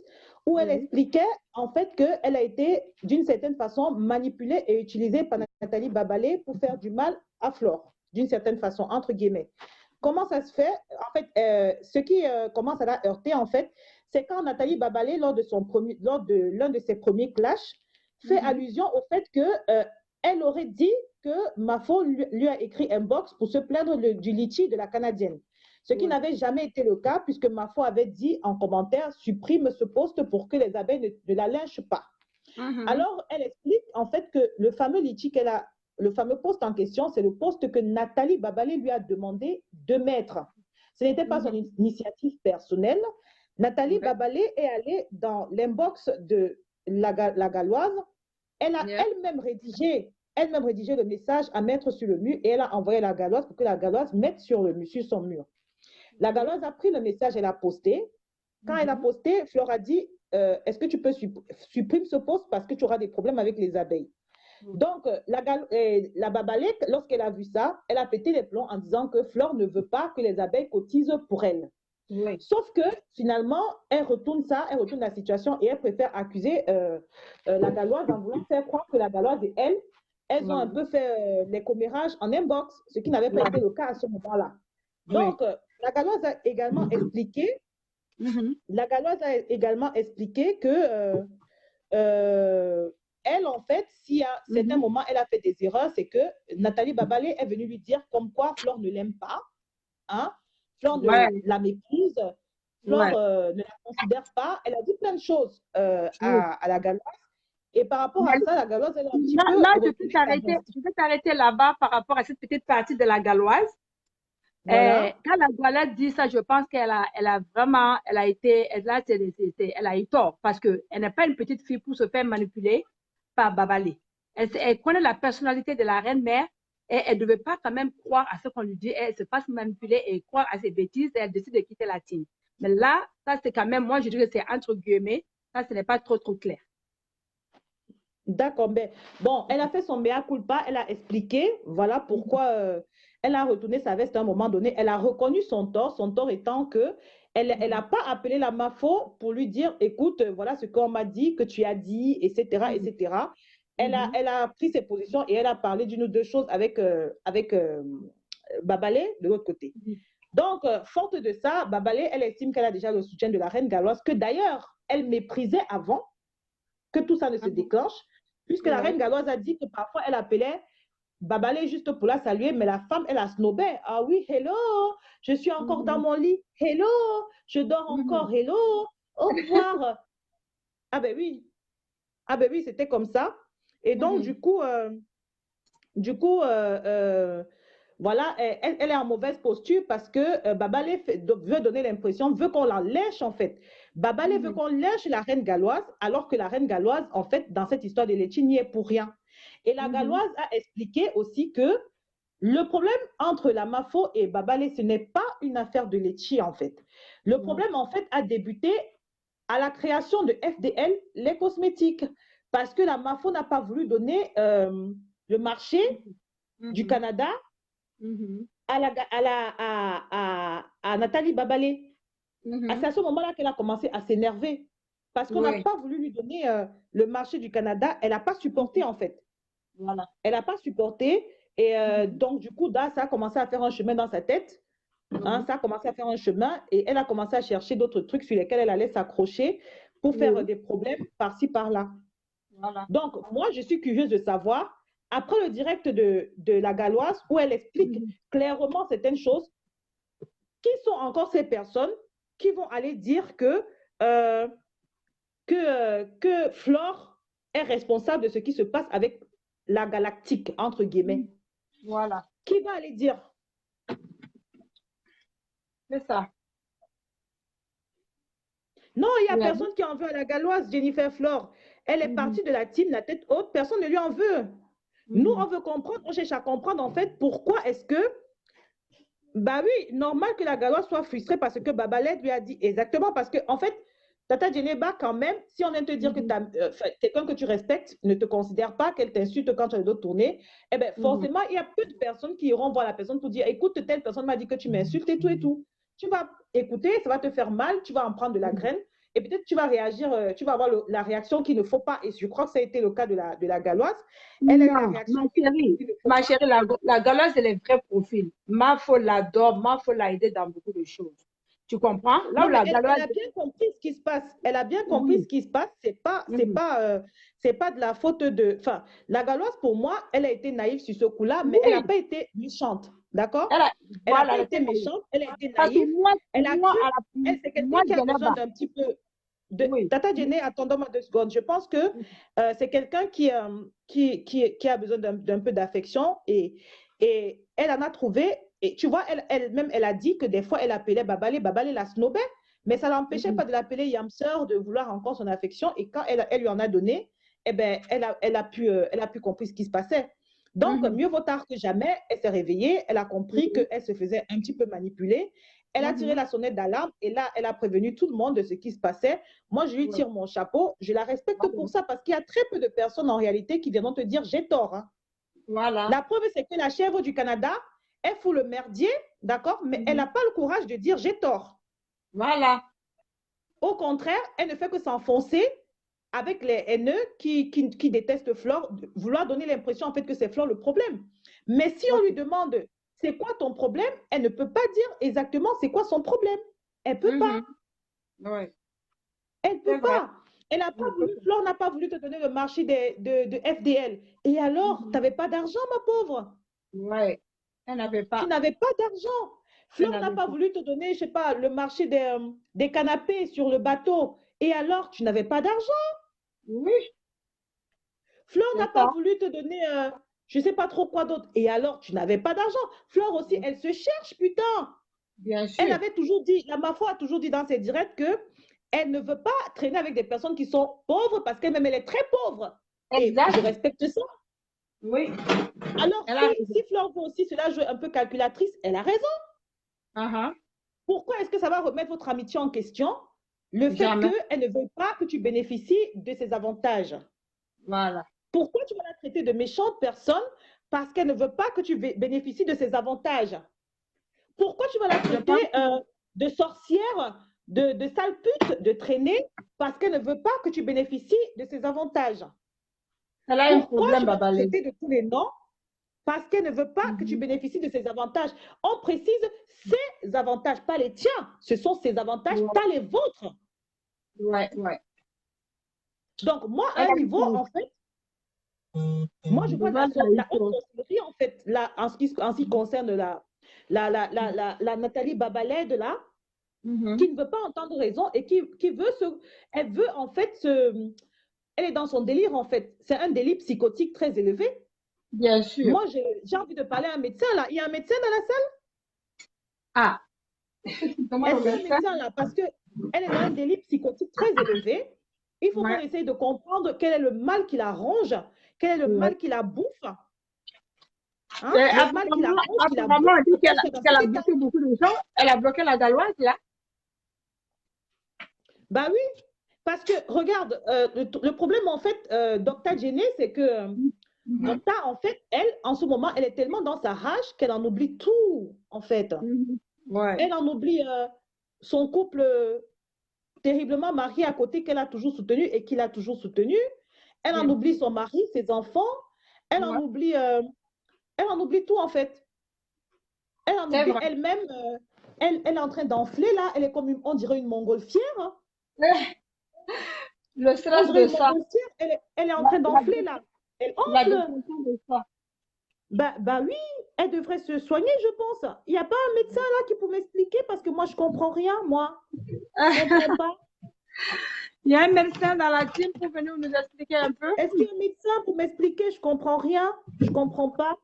où elle Oui, expliquait en fait qu'elle a été d'une certaine façon manipulée et utilisée par Nathalie Babalé pour faire du mal à Flore, d'une certaine façon, entre guillemets. Comment ça se fait? En fait, ce qui commence à la heurter, en fait, c'est quand Nathalie Babalé, lors de l'un de ses premiers clashs, fait allusion au fait que elle aurait dit que Mafo lui a écrit un box pour se plaindre du litchi de la Canadienne. Ce qui oui. n'avait jamais été le cas, puisque Mafo avait dit en commentaire supprime ce poste pour que les abeilles ne la lynchent pas. Alors, elle explique en fait que le fameux litchi qu'elle a, le fameux poste en question, c'est le poste que Nathalie Babalé lui a demandé de mettre. Ce n'était pas son initiative personnelle. Nathalie Ouais. Babalé est allée dans l'inbox de la Galloise. Elle a Yeah. elle-même rédigé le message à mettre sur le mur et elle a envoyé la Galloise pour que la Galloise mette sur son mur. La Galloise a pris le message, elle a posté. Quand elle a posté, Flore a dit est-ce que tu peux supprimer ce poste parce que tu auras des problèmes avec les abeilles. Donc, la Babalé, lorsqu'elle a vu ça, elle a pété les plombs en disant que Flore ne veut pas que les abeilles cotisent pour elle. Oui. Sauf que finalement, elle retourne la situation et elle préfère accuser la Galloise en voulant faire croire que la Galloise et elles ont un peu fait les commérages en inbox, ce qui n'avait pas été le cas à ce moment-là. Oui. Donc, la Galloise a également expliqué, que elle, en fait, si à certains moments elle a fait des erreurs, c'est que Nathalie Babalé est venue lui dire comme quoi Flore ne l'aime pas, hein? Flore Ouais. la méprise, Flore Ouais. ne la considère pas. Elle a dit plein de choses Oui. à la Galloise. Et par rapport à Mais ça, la Galloise, elle a un petit là, peu là, retourné sa veste. je peux t'arrêter là-bas par rapport à cette petite partie de la Galloise. Voilà. Quand la Galloise dit ça, je pense elle a vraiment, elle a été, elle a eu tort parce qu'elle n'est pas une petite fille pour se faire manipuler par Babalé. Elle connaît la personnalité de la reine-mère et elle ne devait pas quand même croire à ce qu'on lui dit. Elle se fasse manipuler et croire à ses bêtises et elle décide de quitter la team. Mais là, ça c'est quand même, moi je dirais que c'est entre guillemets, ça ce n'est pas trop clair. D'accord, mais bon, elle a fait son mea culpa, elle a expliqué, voilà pourquoi elle a retourné sa veste à un moment donné. Elle a reconnu son tort étant que elle n'a pas appelé la MAFO pour lui dire, écoute, voilà ce qu'on m'a dit, que tu as dit, etc., etc. Elle a pris ses positions et elle a parlé d'une ou deux choses avec Babalé de l'autre côté. Donc, forte de ça, Babalé, elle estime qu'elle a déjà le soutien de la reine galloise, que d'ailleurs, elle méprisait avant que tout ça ne se déclenche, puisque la reine Ouais. galloise a dit que parfois elle appelait Babalé juste pour la saluer, mais la femme, elle a snobé. Ah oui, hello, je suis encore dans mon lit. Hello, je dors encore. Hello, au revoir. Ah ben oui, c'était comme ça. Et donc, du coup voilà, elle est en mauvaise posture parce que Babalé veut donner l'impression, veut qu'on la lèche en fait. Babalé veut qu'on lèche la reine galloise, alors que la reine galloise, en fait, dans cette histoire de Letty, n'y est pour rien. Et la galloise a expliqué aussi que le problème entre la Mafo et Babalé, ce n'est pas une affaire de Letty en fait. Le problème en fait a débuté à la création de FDL, les cosmétiques, parce que la MAFO n'a pas voulu donner le marché du Canada à Nathalie Babalé. C'est à ce moment-là qu'elle a commencé à s'énerver, parce qu'on n'a pas voulu lui donner le marché du Canada. Elle n'a pas supporté, en fait. Voilà. Elle n'a pas supporté. Et donc, du coup, ça a commencé à faire un chemin dans sa tête. Ça a commencé à faire un chemin et elle a commencé à chercher d'autres trucs sur lesquels elle allait s'accrocher pour faire des problèmes par-ci, par-là. Voilà. Donc, moi, je suis curieuse de savoir, après le direct de la Galloise, où elle explique clairement certaines choses, qui sont encore ces personnes qui vont aller dire que Flore est responsable de ce qui se passe avec la galactique, entre guillemets. Voilà. Qui va aller dire? C'est ça. Non, il n'y a personne qui en veut à la Galloise, Jennifer Flore. Elle est partie de la team, la tête haute, personne ne lui en veut. Nous, on veut comprendre, on cherche à comprendre en fait pourquoi est-ce que, bah oui, normal que la Galloise soit frustrée parce que Babaled lui a dit exactement, parce que en fait, Tata Djeneba, quand même, si on vient te dire que quelqu'un que tu respectes ne te considère pas, qu'elle t'insulte quand tu as le dos tourné, eh bien, forcément, il y a peu de personnes qui iront voir la personne pour dire, écoute, telle personne m'a dit que tu m'insultes et tout et tout. Tu vas écouter, ça va te faire mal, tu vas en prendre de la graine et peut-être tu vas réagir, tu vas avoir la réaction qu'il ne faut pas. Et je crois que ça a été le cas de la Galloise. Elle a eu la réaction ma chérie, la Galloise, elle est vrai profil. Mafo l'adore, Mafo l'a aidé dans beaucoup de choses. Tu comprends? Là non, où la elle Galloise... a bien compris ce qui se passe. Elle a bien compris ce qui se passe. C'est pas de la faute de... Enfin, la Galloise, pour moi, elle a été naïve sur ce coup-là, mais elle n'a pas été méchante. D'accord? Elle n'a pas été méchante, elle a été naïve. C'est quelqu'un qui a besoin d'un petit peu... Tata Jenny, attendons-moi 2 secondes. Je pense que c'est quelqu'un qui a besoin d'un peu d'affection et elle en a trouvé. Et tu vois, elle-même, elle a dit que des fois, elle appelait Babalé la snobait, mais ça ne l'empêchait pas de l'appeler Yamseur, de vouloir encore son affection. Et quand elle lui en a donné, eh ben, elle a pu comprendre ce qui se passait. Donc, mieux vaut tard que jamais, elle s'est réveillée, elle a compris qu'elle se faisait un petit peu manipuler. Elle a tiré la sonnette d'alarme et là, elle a prévenu tout le monde de ce qui se passait. Moi, je lui tire mon chapeau. Je la respecte pour ça parce qu'il y a très peu de personnes en réalité qui viendront te dire j'ai tort. Hein. Voilà. La preuve, c'est que la chèvre du Canada, elle fout le merdier, d'accord, mais elle n'a pas le courage de dire j'ai tort. Voilà. Au contraire, elle ne fait que s'enfoncer avec les haineux qui détestent Flore, vouloir donner l'impression en fait que c'est Flore le problème. Mais si on lui demande c'est quoi ton problème, elle ne peut pas dire exactement c'est quoi son problème. Elle ne peut pas. Oui. Elle ne peut pas. Elle n'a pas voulu, Flore n'a pas voulu te donner le marché de FDL. Et alors, tu n'avais pas d'argent, ma pauvre. Oui, elle n'avait pas. Tu n'avais pas d'argent. Flore n'a pas voulu te donner, je ne sais pas, le marché des canapés sur le bateau. Et alors, tu n'avais pas d'argent. Oui. Flore n'a pas voulu te donner, je ne sais pas trop quoi d'autre. Et alors, tu n'avais pas d'argent. Flore aussi, elle se cherche, putain. Bien sûr. Elle avait toujours dit, la Mafo a toujours dit dans ses directs que elle ne veut pas traîner avec des personnes qui sont pauvres parce qu'elle-même, elle est très pauvre. Exact. Et je respecte ça. Oui. Alors, si Flore veut aussi cela jouer un peu calculatrice, elle a raison. Pourquoi est-ce que ça va remettre votre amitié en question? Le fait qu'elle ne veut pas que tu bénéficies de ses avantages. Voilà. Pourquoi tu vas la traiter de méchante personne parce qu'elle ne veut pas que tu bénéficies de ses avantages? Pourquoi tu vas la traiter de sorcière, de sale pute, de traîner parce qu'elle ne veut pas que tu bénéficies de ses avantages? Elle a un problème, tu vas la traiter de tous les noms parce qu'elle ne veut pas que tu bénéficies de ses avantages? On précise ses avantages, pas les tiens. Ce sont ses avantages, pas les vôtres. Ouais. Donc, moi, à un niveau, en fait, moi, je vois la haute sorcellerie, en fait, là, en ce qui concerne la Nathalie Babaled, là, qui ne veut pas entendre raison et qui veut elle veut, en fait, elle est dans son délire, en fait. C'est un délire psychotique très élevé. Bien sûr. Moi, j'ai envie de parler à un médecin, là. Il y a un médecin dans la salle? Ah. Est-ce qu'il y a un médecin, là? Parce qu'elle est dans un délire psychotique très élevé. Il faut qu'on essaye de comprendre quel est le mal qui la ronge, quel est le mal qui la bouffe. Hein? Le mal qui la ronge, qui la bouffe. On dit qu'elle a bloqué beaucoup de gens. Elle a bloqué la Galloise, là. Bah oui. Parce que, regarde, le problème, en fait, Docta Jenny, c'est que Docta, en fait, elle, en ce moment, elle est tellement dans sa rage qu'elle en oublie tout, en fait. Ouais. Elle en oublie son couple terriblement marié à côté qu'elle a toujours soutenu et qu'il a toujours soutenu. Elle en oublie son mari, ses enfants. Elle en oublie, elle en oublie tout, en fait. Elle en C'est oublie vrai. elle-même. Elle est en train d'enfler, là. Elle est comme, on dirait une montgolfière. Hein. Le On stress dirait de une ça, montgolfière. Elle est en la, train la, d'enfler, là. Elle la enfle. dépression de ça. Bah oui, elle devrait se soigner, je pense. Il n'y a pas un médecin, là, qui peut m'expliquer parce que moi, je ne comprends rien, moi. Je ne comprends pas. Il y a un médecin dans la team pour venir nous expliquer un peu. Est-ce qu'il y a un médecin pour m'expliquer? Je ne comprends rien. Je ne comprends pas.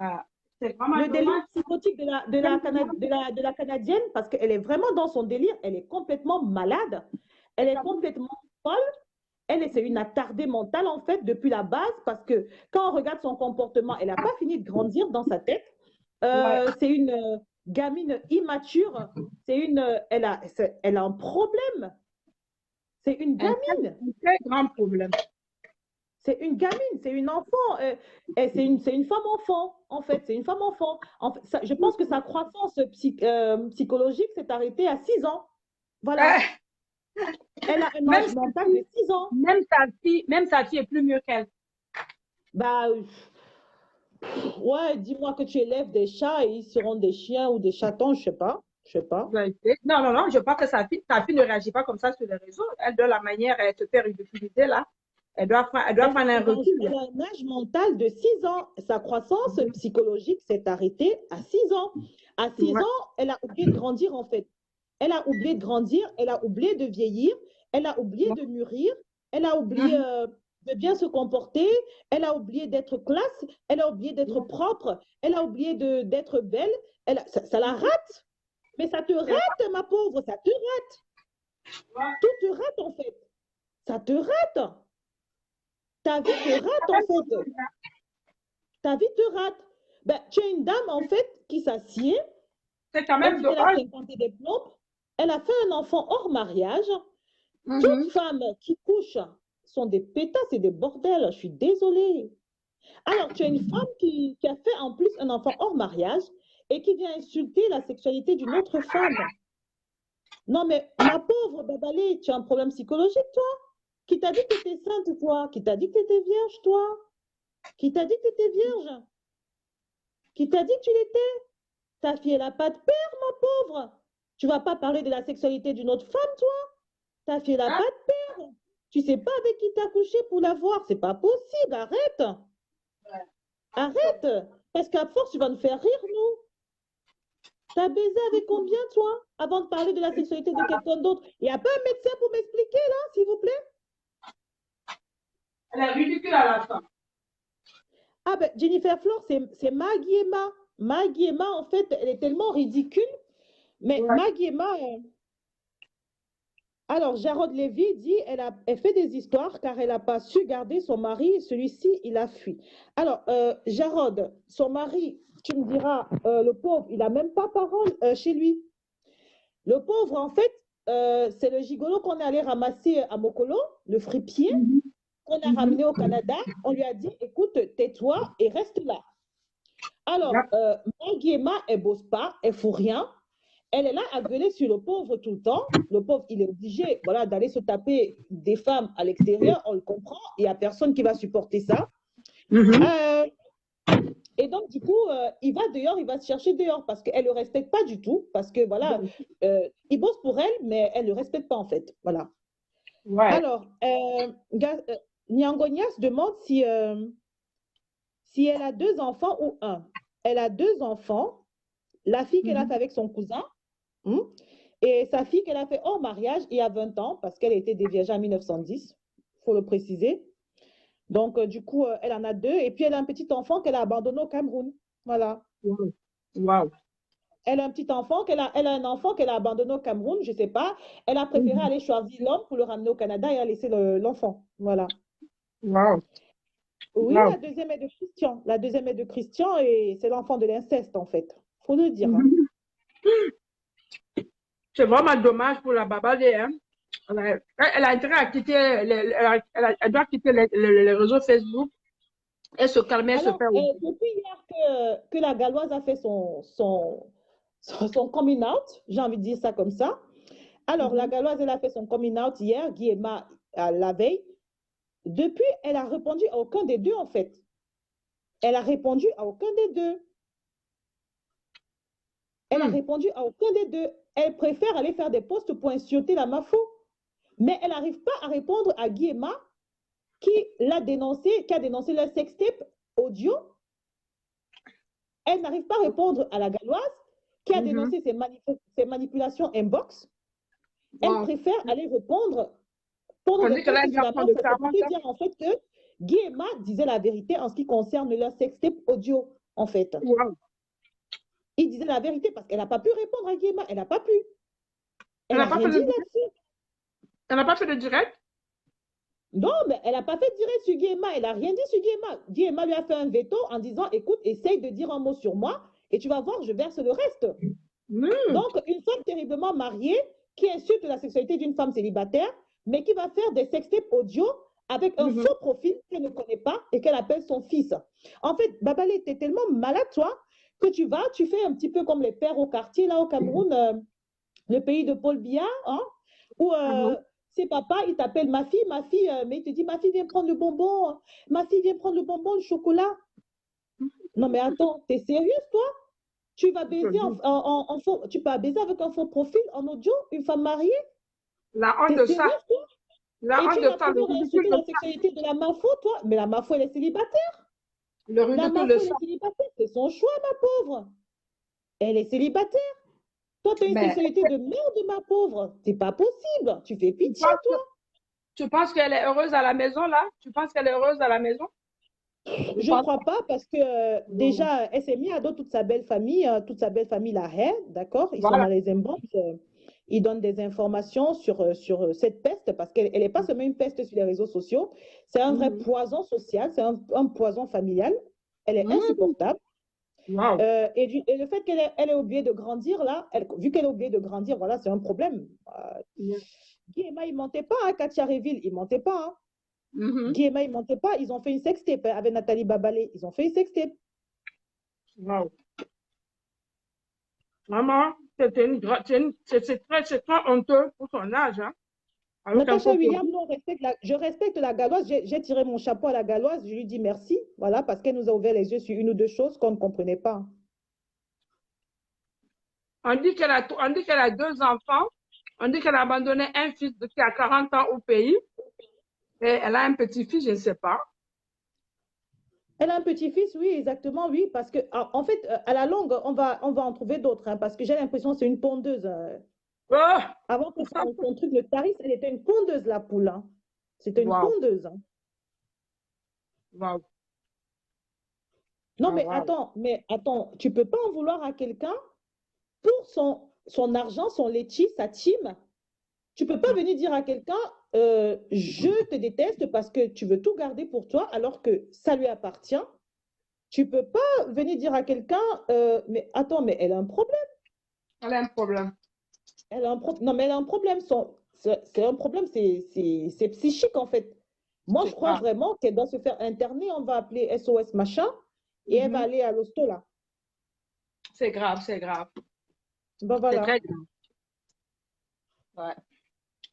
Ah, c'est vraiment Le délire dommage. psychotique de la Canadienne, parce qu'elle est vraiment dans son délire, elle est complètement malade. Elle est complètement folle. C'est une attardée mentale, en fait, depuis la base, parce que quand on regarde son comportement, elle n'a pas fini de grandir dans sa tête. C'est une gamine immature. Elle a un problème. C'est une gamine. Un très grand problème. C'est une gamine, c'est une enfant. C'est une femme enfant, en fait. C'est une femme enfant. En fait, je pense que sa croissance psychologique s'est arrêtée à 6 ans. Voilà. Elle a un âge mental de 6 ans. Même sa fille est plus mieux qu'elle. Bah, ouais, dis-moi que tu élèves des chats et ils seront des chiens ou des chatons, je sais pas. Je sais pas. Non, non, non, je pense que sa fille ne réagit pas comme ça sur les réseaux. Elle, de la manière, elle se fait ridiculiser là. Elle doit prendre un recul. Elle a un âge mental de 6 ans. Sa croissance psychologique s'est arrêtée à 6 ans. À 6 ans, elle a oublié de grandir, en fait. Elle a oublié de grandir, elle a oublié de vieillir, elle a oublié de mûrir, elle a oublié de bien se comporter, elle a oublié d'être classe, elle a oublié d'être propre, elle a oublié d'être belle. Ça la rate. Mais ça te rate, ma pauvre, ça te rate. Tout te rate, en fait. Ça te rate. Ta vie te rate, en fait. Ta vie te rate. Ben, tu es une dame, en fait, qui s'assied. C'est quand même Elle a dommage. 50 des plombes. Elle a fait un enfant hors mariage. Toutes femmes qui couchent sont des pétasses et des bordels. Je suis désolée. Alors, tu as une femme qui a fait en plus un enfant hors mariage et qui vient insulter la sexualité d'une autre femme. Non, mais ma pauvre Babalé, tu as un problème psychologique, toi? Qui t'a dit que tu étais sainte, toi? Qui t'a dit que tu étais vierge, toi? Qui t'a dit que tu étais vierge? Qui t'a dit que tu l'étais? Ta fille, elle n'a pas de père, ma pauvre. Tu ne vas pas parler de la sexualité d'une autre femme, toi? Ta fille, elle n'a pas de père. Tu ne sais pas avec qui t'as couché pour l'avoir. C'est pas possible. Arrête. Arrête. Parce qu'à force, tu vas nous faire rire, nous. T'as baisé avec combien, toi, avant de parler de la sexualité de quelqu'un d'autre? Il n'y a pas un médecin pour m'expliquer, là, s'il vous plaît? Elle est ridicule à la fin. Ah ben, Jennifer Flore, c'est Maggie Emma. Maggie Emma, en fait, elle est tellement ridicule. Mais Maggie Emma... Alors, Jarod Lévy dit elle fait des histoires car elle n'a pas su garder son mari. Celui-ci, il a fui. Alors, Jarod, son mari, tu me diras, le pauvre, il n'a même pas parole chez lui. Le pauvre, en fait, c'est le gigolo qu'on est allé ramasser à Mokolo, le fripier, qu'on a ramené au Canada. On lui a dit, écoute, tais-toi et reste là. Alors, Maggie Emma, elle ne bosse pas, elle ne fout rien. Elle est là à gueuler sur le pauvre tout le temps. Le pauvre, il est obligé voilà, d'aller se taper des femmes à l'extérieur, on le comprend. Il n'y a personne qui va supporter ça. Et donc, du coup, il va dehors, il va se chercher dehors parce qu'elle ne le respecte pas du tout. Parce que, voilà, il bosse pour elle, mais elle ne le respecte pas, en fait. Voilà. Ouais. Alors, Nyangonias demande si elle a 2 enfants ou un. Elle a 2 enfants. La fille qu'elle a fait avec son cousin. Et sa fille qu'elle a fait hors mariage il y a 20 ans, parce qu'elle était déviergée en 1910, il faut le préciser. Donc, du coup, elle en a 2. Et puis, elle a un petit enfant qu'elle a abandonné au Cameroun. Voilà. Wow. Elle a un petit enfant, elle a un enfant qu'elle a abandonné au Cameroun, je ne sais pas. Elle a préféré aller choisir l'homme pour le ramener au Canada et a laissé l'enfant. Voilà. Wow. Oui, la deuxième est de Christian. La deuxième est de Christian et c'est l'enfant de l'inceste, en fait. Il faut le dire. Hein. C'est vraiment dommage pour la Babalé. Hein? Elle a intérêt à quitter, elle doit quitter les réseaux Facebook et se calmer, se Alors, faire oublier. depuis hier que la Galloise a fait son coming out, j'ai envie de dire ça comme ça. Alors, la Mhm. Galloise, elle a fait son coming out hier, Guy Emma, la veille. Depuis, elle a répondu à aucun des deux, en fait. Elle a répondu à aucun des deux. Elle a Hmm. répondu à aucun des deux. Elle préfère aller faire des posts pour insulter la Mafo. Mais elle n'arrive pas à répondre à Guy Emma qui l'a dénoncé, qui a dénoncé leur sextape audio. Elle n'arrive pas à répondre à la Galloise qui a Mhm. dénoncé ses manipulations inbox. Elle Wow. préfère aller répondre, pondre On des dit qu'elle a posts un sur la garçon Mafo. de C'est pour 40 te ans. dire en fait que Guy Emma disait la vérité en ce qui concerne leur sextape audio, en fait. Wow. Il disait la vérité parce qu'elle n'a pas pu répondre à Guy Emma. Elle n'a pas pu. Elle Elle n'a n'a pas rien fait dit de direct. là-dessus. Elle n'a pas fait de direct. Non, mais elle n'a pas fait direct sur Guéma. Elle n'a rien dit sur Guéma. Guéma lui a fait un veto en disant, écoute, essaye de dire un mot sur moi et tu vas voir, je verse le reste. Hmm. Donc, une femme terriblement mariée qui insulte la sexualité d'une femme célibataire, mais qui va faire des sextapes audio avec un Mhm. faux profil qu'elle ne connaît pas et qu'elle appelle son fils. En fait, Babalé, tu es tellement malade, toi, que tu fais un petit peu comme les pères au quartier, là, au Cameroun, le pays de Paul Biya, hein, où Mhm. c'est papa, il t'appelle ma fille, mais il te dit, ma fille, viens prendre le bonbon, ma fille, viens prendre le bonbon, le chocolat. Non, mais attends, t'es sérieuse, toi? Tu vas Je te baiser dis. tu peux baiser avec un faux profil en audio, une femme mariée? La honte T'es de ça. sérieuse, toi? La Et tu honte es de la ça. Le première à ridicule insulter de la ça. sexualité de la Mafo, toi? Mais la Mafo, elle est célibataire. Le La ridicule de Mafo, elle ça. est célibataire. C'est son choix, ma pauvre. Elle est célibataire. Toi, tu as une Mais sexualité de merde, ma pauvre. C'est pas possible. Tu fais tu pitié, penses que, toi. tu penses qu'elle est heureuse à la maison, là? Tu penses qu'elle est heureuse à la maison? Je Je ne pense crois pas parce que pas. déjà, elle s'est mise à dos toute sa belle famille, la haie, d'accord? Ils sont Voilà. dans les embranches. Ils donnent des informations sur cette peste parce qu'elle n'est pas seulement une peste sur les réseaux sociaux, c'est un vrai Mhm. poison social, c'est un poison familial. Elle est Mhm. insupportable. Wow. Et le fait qu'elle ait oublié de grandir, là, vu qu'elle a oublié de grandir, voilà, c'est un problème. Guy et Emma, ils ne mentaient pas, hein, Katia Réville, ils ne mentaient pas. Hein. Mhm. Guy et Emma, ils ne mentaient pas, ils ont fait une sextape avec Nathalie Babalé. Ils ont fait une sextape. Wow. Vraiment, c'est très honteux pour son âge, hein, avec un Natacha faux William, produit. non, je respecte la Galloise. J'ai tiré mon chapeau à la Galloise. Je lui dis merci, voilà, parce qu'elle nous a ouvert les yeux sur une ou deux choses qu'on ne comprenait pas. On dit qu'elle a deux enfants. On dit qu'elle a abandonné un fils qui a 40 ans au pays. Et elle a un petit-fils, je ne sais pas. Elle a un petit-fils, oui, exactement, oui, parce que, en fait, à la longue, on va en trouver d'autres, hein, parce que j'ai l'impression que c'est une pondeuse. Oh! Avant que son truc ne tarisse, elle était une pondeuse, la poule. Hein. C'était une Wow. pondeuse. Hein. Wow. Non, Ah, wow. mais attends, tu peux pas en vouloir à quelqu'un pour son argent, son litchi, sa team. Tu peux pas venir dire à quelqu'un, je te déteste parce que tu veux tout garder pour toi alors que ça lui appartient. Tu peux pas venir dire à quelqu'un, mais attends, mais elle a un problème. Elle a un problème. Non, mais elle a un problème. C'est un problème, c'est psychique en fait. Moi, je C'est crois grave. vraiment qu'elle doit se faire interner. On va appeler SOS machin et elle va Mhm. aller à l'hosto là. C'est grave, c'est grave. Ben C'est voilà. très grave. Ouais.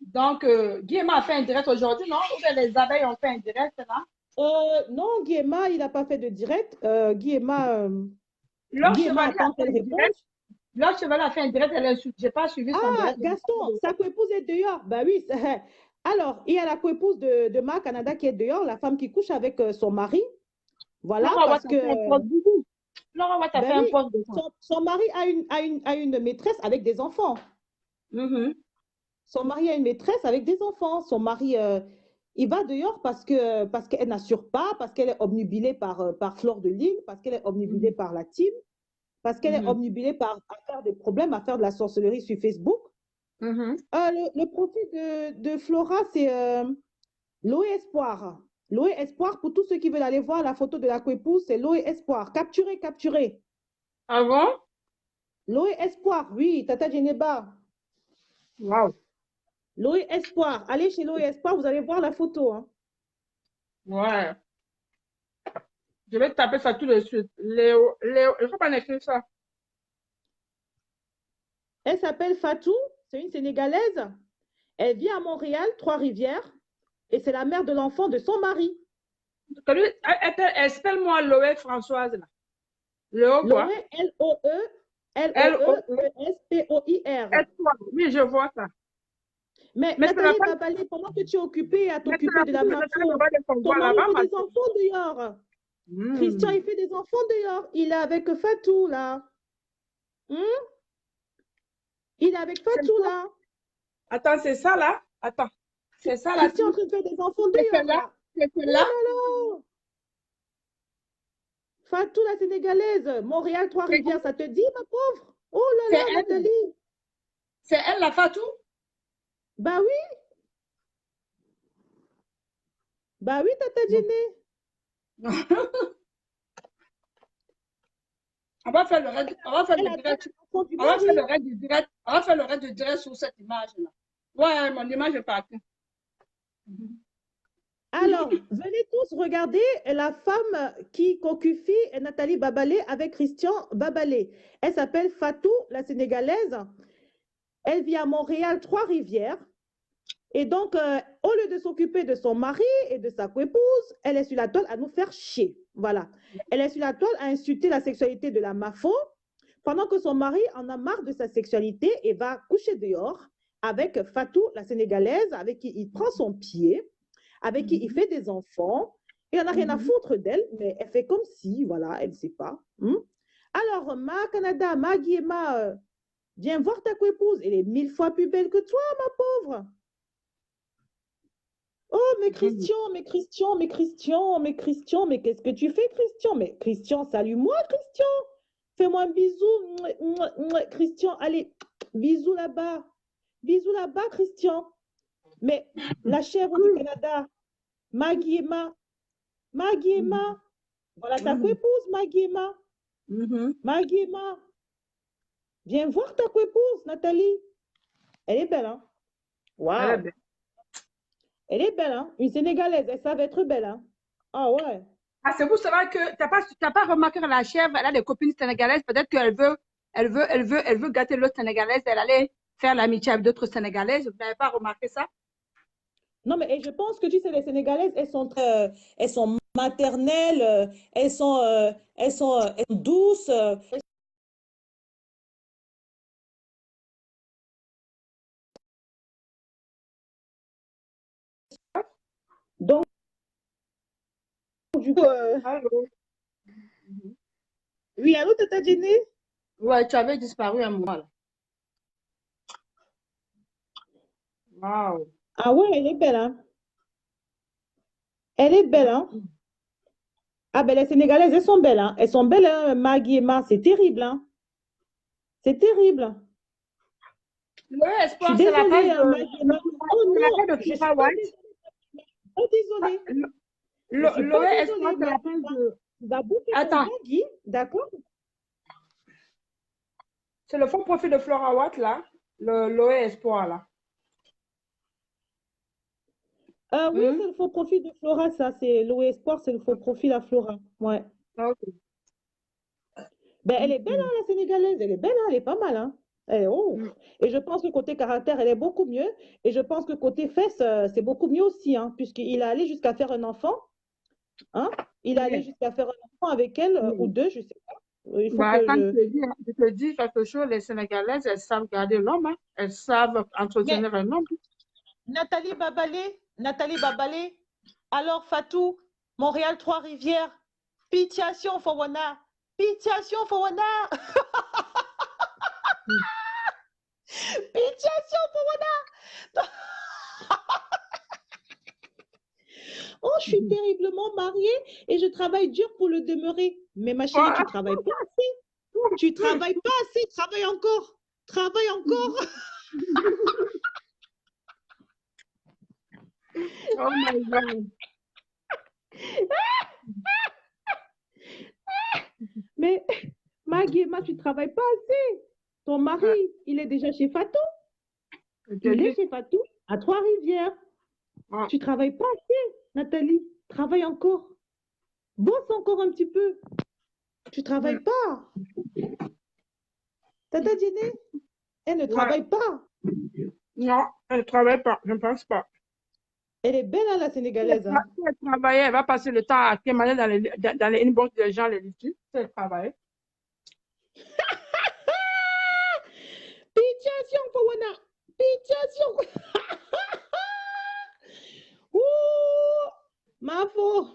Donc, Guillaume a fait un direct aujourd'hui, non? Ou bien les abeilles ont fait un direct, là? Non, Guillemard, il n'a pas fait de direct. Leur Guillemard chevalier a attend fait qu'elle un réponde. direct. Leur chevalier a fait un direct, elle insulte. Je n'ai pas suivi son Ah, direct. Gaston, sa coépouse est dehors. Ben oui. Alors, il y a la coépouse de Marc Canada qui est dehors, la femme qui couche avec son mari. Voilà, Laura Watt parce a fait un que, post Doudou. Laura Watt a fait ben un oui, post de ça. son mari a une maîtresse avec des enfants. Mhm. Son mari a une maîtresse avec des enfants. Son mari, il va dehors parce qu'elle n'assure pas, parce qu'elle est obnubilée par Fleur de Lille, parce qu'elle est obnubilée Mhm. par la team, parce qu'elle est Mhm. obnubilée par à faire des problèmes, à faire de la sorcellerie sur Facebook. Mhm. Le profil de Flora, c'est Loé Espoir. Loé Espoir, pour tous ceux qui veulent aller voir la photo de la coépouse, c'est Loé Espoir. Capturez, capturez. Ah bon? Loé Espoir, oui, Tata Geneba. Wow. Loé Espoir. Allez chez Loé Espoir, vous allez voir la photo. Hein. Ouais. Je vais taper ça tout de suite. Léo, il faut pas écrire ça. Elle s'appelle Fatou, c'est une Sénégalaise. Elle vit à Montréal, Trois-Rivières, et c'est la mère de l'enfant de son mari. Espelle-moi Loé Françoise, là. Léo quoi? Loé, L-O-E, L-O-E. L-O-E-E-S-P-O-I-R. Espoir. Oui, je vois ça. Mais Mais c'est la Nathalie femme, Babalé, pendant que tu es occupée à mais c'est t'occuper la de la femme de Nathalie mafia, Baba de ton Congo mari là-bas, fait ma des enfants dehors. Christian, Hmm. il fait des enfants dehors. Il est avec Fatou, là. Hmm? Il est avec C'est Fatou, ça. là. Attends, c'est ça là? Attends. C'est ça là? Christian est en train de faire des enfants C'est dehors, celle-là? là. C'est Oh celle-là? là là. Fatou, la Sénégalaise. Montréal, C'est Trois-Rivières, ça te dit, ma pauvre? Oh là c'est là, elle. Nathalie. C'est elle la Fatou? Bah oui, Tata Non. On va faire le reste, on va faire Elle le attend direct. l'enfant du On va faire le mari. reste du direct. On va faire le reste du direct sur cette image-là. Ouais, mon image est partie. Alors, venez tous regarder la femme qui cocufie Nathalie Babalé avec Christian Babalé. Elle s'appelle Fatou, la Sénégalaise. Elle vit à Montréal, Trois-Rivières. Et donc, au lieu de s'occuper de son mari et de sa coépouse, elle est sur la toile à nous faire chier. Voilà. Elle est sur la toile à insulter la sexualité de la Mafo, pendant que son mari en a marre de sa sexualité et va coucher dehors avec Fatou, la Sénégalaise, avec qui il prend son pied, avec qui il fait des enfants. Il n'en a rien à foutre d'elle, mais elle fait comme si, voilà, elle ne sait pas. Alors, ma Canada, ma Guiema, viens voir ta coépouse. Elle est 1000 fois plus belle que toi, ma pauvre. Oh, mais Christian, mais Christian, mais Christian, mais Christian, mais qu'est-ce que tu fais, Christian? Mais Christian, salue-moi, Christian. Fais-moi un bisou. Christian, allez, bisous là-bas. Bisous là-bas, Christian. Mais la chèvre du Canada, Maggie Emma, Maggie Emma, voilà ta coépouse, Maggie Emma. Maggie Emma, viens voir ta coépouse, Nathalie. Elle est belle, hein? Waouh! Elle est belle, hein? Une Sénégalaise, elle savait être belle, hein? Ah ouais. Ah, c'est pour cela que tu n'as pas remarqué que la chèvre, elle a des copines sénégalaises. Peut-être elle veut gâter l'autre sénégalaise. Elle allait faire l'amitié avec d'autres sénégalaises. Vous n'avez pas remarqué ça? Non, mais et je pense que tu sais, les Sénégalaises, elles sont maternelles, elles sont douces. Donc, du coup, Allô? oui, allô, Tata Jenny? Ouais, tu avais disparu un moment là. Waouh. Ah ouais, elle est belle, hein? Elle est belle, hein? Ah ben, les Sénégalaises, elles sont belles, hein? Elles sont belles, hein, Maggie et Mar, c'est terrible, hein? C'est terrible. Le Je suis espoir, c'est la désolée, page hein, de, Maggie et Mar. Oh c'est la non, page de je suis Flora pas White. désolée. Oh, désolée. Je suis pas Le espoir, désolée, c'est la Maggie. page de. Tu vas bouffer ton Attends, Maggie, d'accord? c'est le faux profil de Flora White là. Le espoir là. Oui, c'est le faux profil de Flora, ça. C'est l'eau Espoir, c'est le faux profil à Flora. Ouais. Ok. Ben, elle est belle, hein, la Sénégalaise. Elle est belle, hein, elle est pas mal, hein. Elle est ouf. Et je pense que côté caractère, elle est beaucoup mieux. Et je pense que côté fesses, c'est beaucoup mieux aussi, hein, puisqu'il est allé jusqu'à faire un enfant. Hein? Il est allé jusqu'à faire un enfant avec elle, ou deux, je sais pas. Il faut Bah, que quand je. je te dis quelque chose, les Sénégalaises, elles savent garder l'homme, hein. Elles savent Mais entretenir un homme. Nathalie Babalé, alors Fatou, Montréal, Trois-Rivières, Pitiation Fawana, Pitiation Fawana, Pitiation Fawana. Oh, je suis terriblement mariée et je travaille dur pour le demeurer. Mais ma chérie, tu travailles pas assez. Tu travailles pas assez. Travaille encore. Travaille encore. Oh my God. Mais Maggie, tu travailles pas assez. Ton mari, il est déjà chez Fatou. Il est chez Fatou. À Trois-Rivières. Ah. Tu travailles pas assez, Nathalie. Travaille encore. Bosse encore un petit peu. Tu travailles pas. Tata Djene, elle ne Ouais. travaille pas. Non, elle ne travaille pas, je ne pense pas. Elle est belle, hein, la Sénégalaise. Hein. Si elle travaillait, elle va passer le temps à quémander dans les inbox des gens, les litiges. Si elle travaille. Pichation, Fawana. Pichation. Ouh, Mafo.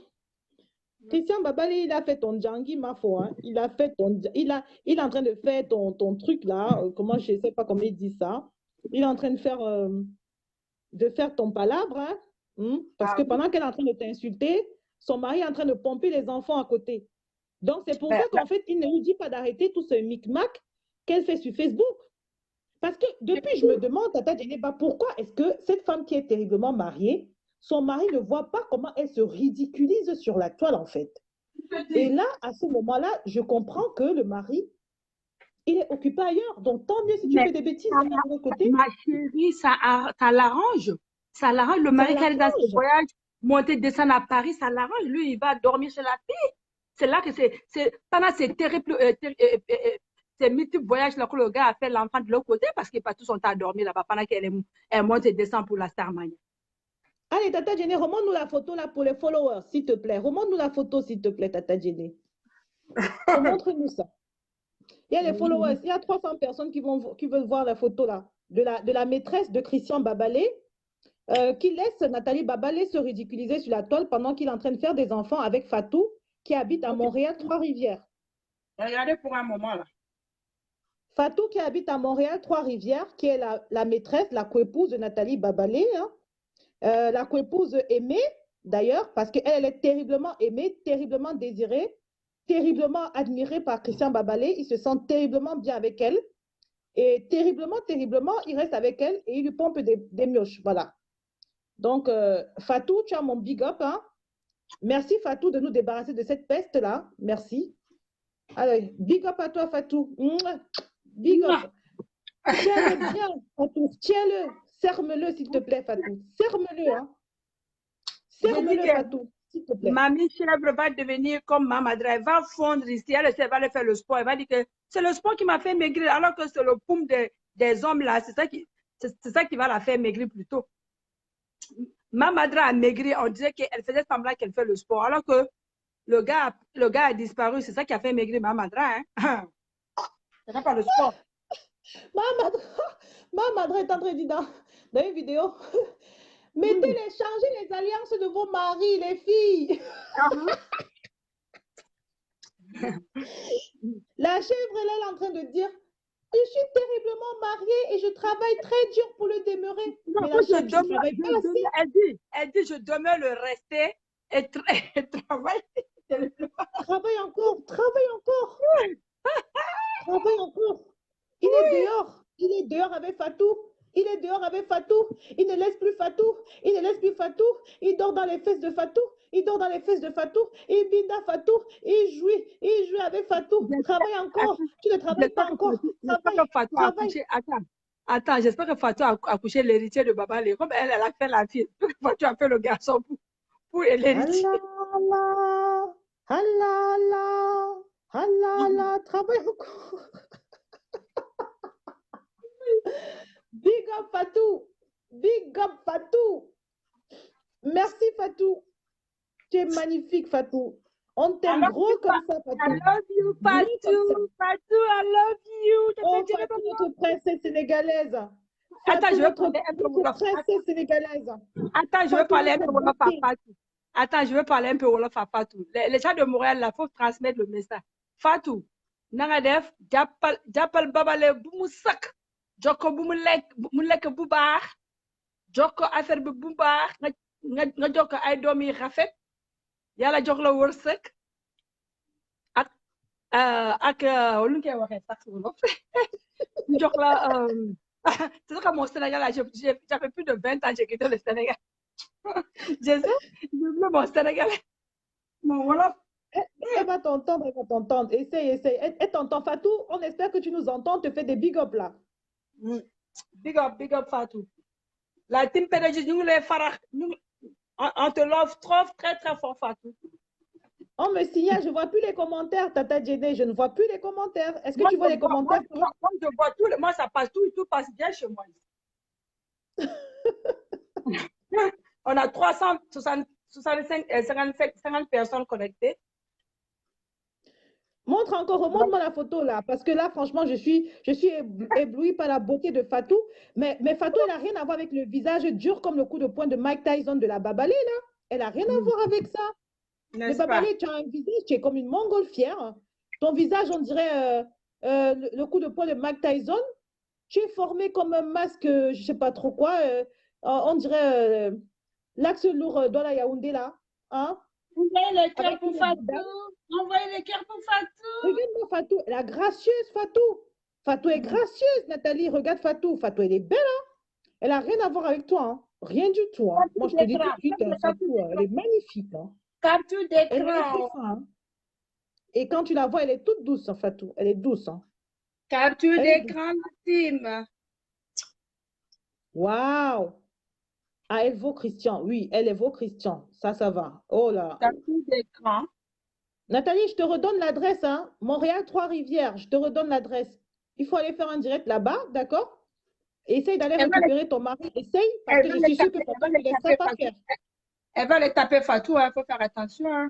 Christian Babali, il a fait ton Djangi, Mafo. Hein. Il a fait ton. Il est en train de faire ton truc là. Comment je ne sais pas comment il dit ça. Il est en train de faire ton palabre. Hein. Parce Ah que oui. pendant qu'elle est en train de t'insulter, son mari est en train de pomper les enfants à côté. Donc, c'est pour ça Là, qu'en fait, il ne lui dit pas d'arrêter tout ce micmac qu'elle fait sur Facebook. Parce que depuis, je me demande, Tata Djeneba, pourquoi est-ce que cette femme qui est terriblement mariée, son mari ne voit pas comment elle se ridiculise sur la toile, en fait. je te Et dis, là, à ce moment-là, je comprends que le mari, il est occupé ailleurs. Donc, tant mieux si tu mais fais des bêtises ça, de l'autre côté, ma chérie, ça l'arrange. Ça l'arrange. Le ça mari, quand il est dans ses l'arrange. voyages, monter, descendre à Paris, ça l'arrange. Lui, il va dormir chez la fille. C'est là que pendant ces terribles, ces multiples voyages là que le gars a fait l'enfant de l'autre côté parce qu'il passe tout son temps à dormir là-bas pendant elle monte et descend pour la Starmania. Allez, Tata Djene, remonte-nous la photo là pour les followers, s'il te plaît. Remonte-nous la photo, s'il te plaît, Tata Djene. Remontre-nous ça. Il y a les followers, il y a 300 personnes qui veulent voir la photo là, de la maîtresse de Christian Babalé, qui laisse Nathalie Babalé se ridiculiser sur la toile pendant qu'il est en train de faire des enfants avec Fatou, qui habite à Montréal, Trois-Rivières. Regardez pour un moment là. Fatou, qui habite à Montréal, Trois-Rivières, qui est la maîtresse, la coépouse de Nathalie Babalé, hein, la coépouse aimée, d'ailleurs, parce qu'elle est terriblement aimée, terriblement désirée, terriblement admirée par Christian Babalé. Il se sent terriblement bien avec elle. Et terriblement, terriblement, il reste avec elle et il lui pompe des mioches. Voilà. Donc, Fatou, tu as mon big up. Hein? Merci, Fatou, de nous débarrasser de cette peste-là. Merci. Allez, big up à toi, Fatou. Mouah. Big up. Tiens-le bien, Fatou. Tiens-le. Serme-le, s'il te plaît, Fatou. Serme-le. Hein? Serme-le, Fatou, s'il te plaît. Mamie chèvre va devenir comme ma madre. Elle va fondre ici. Elle va aller faire le sport. Elle va dire que c'est le sport qui m'a fait maigrir, alors que c'est le poum des hommes là. C'est ça qui va la faire maigrir plutôt. Ma madre a maigri. On disait qu'elle faisait semblant qu'elle fait le sport, alors que le gars a disparu. C'est ça qui a fait maigrir ma madre. Hein? C'est pas le sport. Ma madre est en train de dire dans une vidéo, mettez-les, changez les alliances de vos maris, les filles. La chèvre, elle est en train de dire, je suis terriblement mariée et je travaille très dur pour le demeurer. Non, mais la chèvre, tu ne travailles pas assez. Elle dit, je demeure le rester et travaille. Travaille encore, travaille encore. Travaille encore. Il est dehors. Il est dehors avec Fatou. Il est dehors avec Fatou. Il ne laisse plus Fatou. Il ne laisse plus Fatou. Il dort dans les fesses de Fatou. Il dort dans les fesses de Fatou. Il bida Fatou. Il jouit avec Fatou. Travaille encore. Tu ne travailles pas encore. Travaille. Attends, j'espère que Fatou a accouché l'héritier de Baba Lé. Comme elle a fait la fille. Fatou a fait le garçon pour l'héritier. Allah, Allah, Allah, Allah, Allah. Travaille encore. Big up Fatou. Big up Fatou. Merci Fatou. Tu es magnifique Fatou. On t'aime gros comme ça Fatou. I love you Fatou. Fatou, I love you. Oh Fatou, notre princesse sénégalaise. Attends, je vais parler un peu Wolof. Princesse sénégalaise. Attends, je vais parler un peu Wolof à Fatou. Attends, je vais parler un peu Wolof à Fatou. Les gens de Montréal, il faut transmettre le message. Fatou, nangadef, japal babale bumusak. Joko bumulek bu baax. Joko affaire bi bu baax. Nga joko ay doom yi rafet. Yàlla jox la wërsëg. Ak lu ñu koy waxee sax wolof. Jox la c'est ça que mon Sénégal, j'avais plus de 20 ans, j'ai quitté le Sénégal. Je voulais mon Sénégal. Mon Wolof. Elle va t'entendre, elle va t'entendre. Essaye. Elle t'entend, Fatou. On espère que tu nous entends. Te fais des big up là. Big up Fatou. La team PDG, nous les Farah, on te l'offre trop, très, très fort, Fatou. On me signale, je ne vois plus les commentaires, Tata Djene, je ne vois plus les commentaires. Est-ce que Moi, tu vois les commentaires, toi? moi, je vois tout, moi, ça passe, tout passe bien chez moi. On a 365, 50 personnes connectées. Montre encore, remonte-moi la photo là, parce que là, franchement, je suis éblouie par la beauté de Fatou. Mais Fatou, elle n'a rien à voir avec le visage dur comme le coup de poing de Mike Tyson de la Babalé, là. Elle n'a rien à voir avec ça. Le N'est-ce pas? Babalé, tu as un visage, tu es comme une montgolfière. Ton visage, on dirait le coup de poing de Mike Tyson. Tu es formé comme un masque, je ne sais pas trop quoi. On dirait l'axe lourd dans la Yaoundé, là. Hein? Envoyez les cœurs Avec pour une Fatou. Envoyez les cœurs pour Fatou. Regarde-moi Fatou, elle est gracieuse Fatou. Fatou est gracieuse, Nathalie. Regarde Fatou. Fatou, elle est belle, hein? Elle n'a rien à voir avec toi, hein? Rien du tout, hein? Moi, je te dis tout de suite, Fatou, elle est magnifique, hein? Capture Elle est très d'écran. fin, hein? Et quand tu la vois, elle est toute douce, hein, Fatou. Elle est douce, hein? Capture Elle est douce. d'écran, la team. Waouh! Ah, elle vaut Christian. Oui, elle vaut Christian. Ça va. Oh là. Capture d'écran. Nathalie, je te redonne l'adresse, hein? Montréal, Trois-Rivières. Je te redonne l'adresse. Il faut aller faire un direct là-bas, d'accord? Essaye d'aller récupérer ton mari. Essaye, parce que je suis sûre que Fatou ne te laissera pas faire. Elle va les taper Fatou, il faut faire attention. Hein.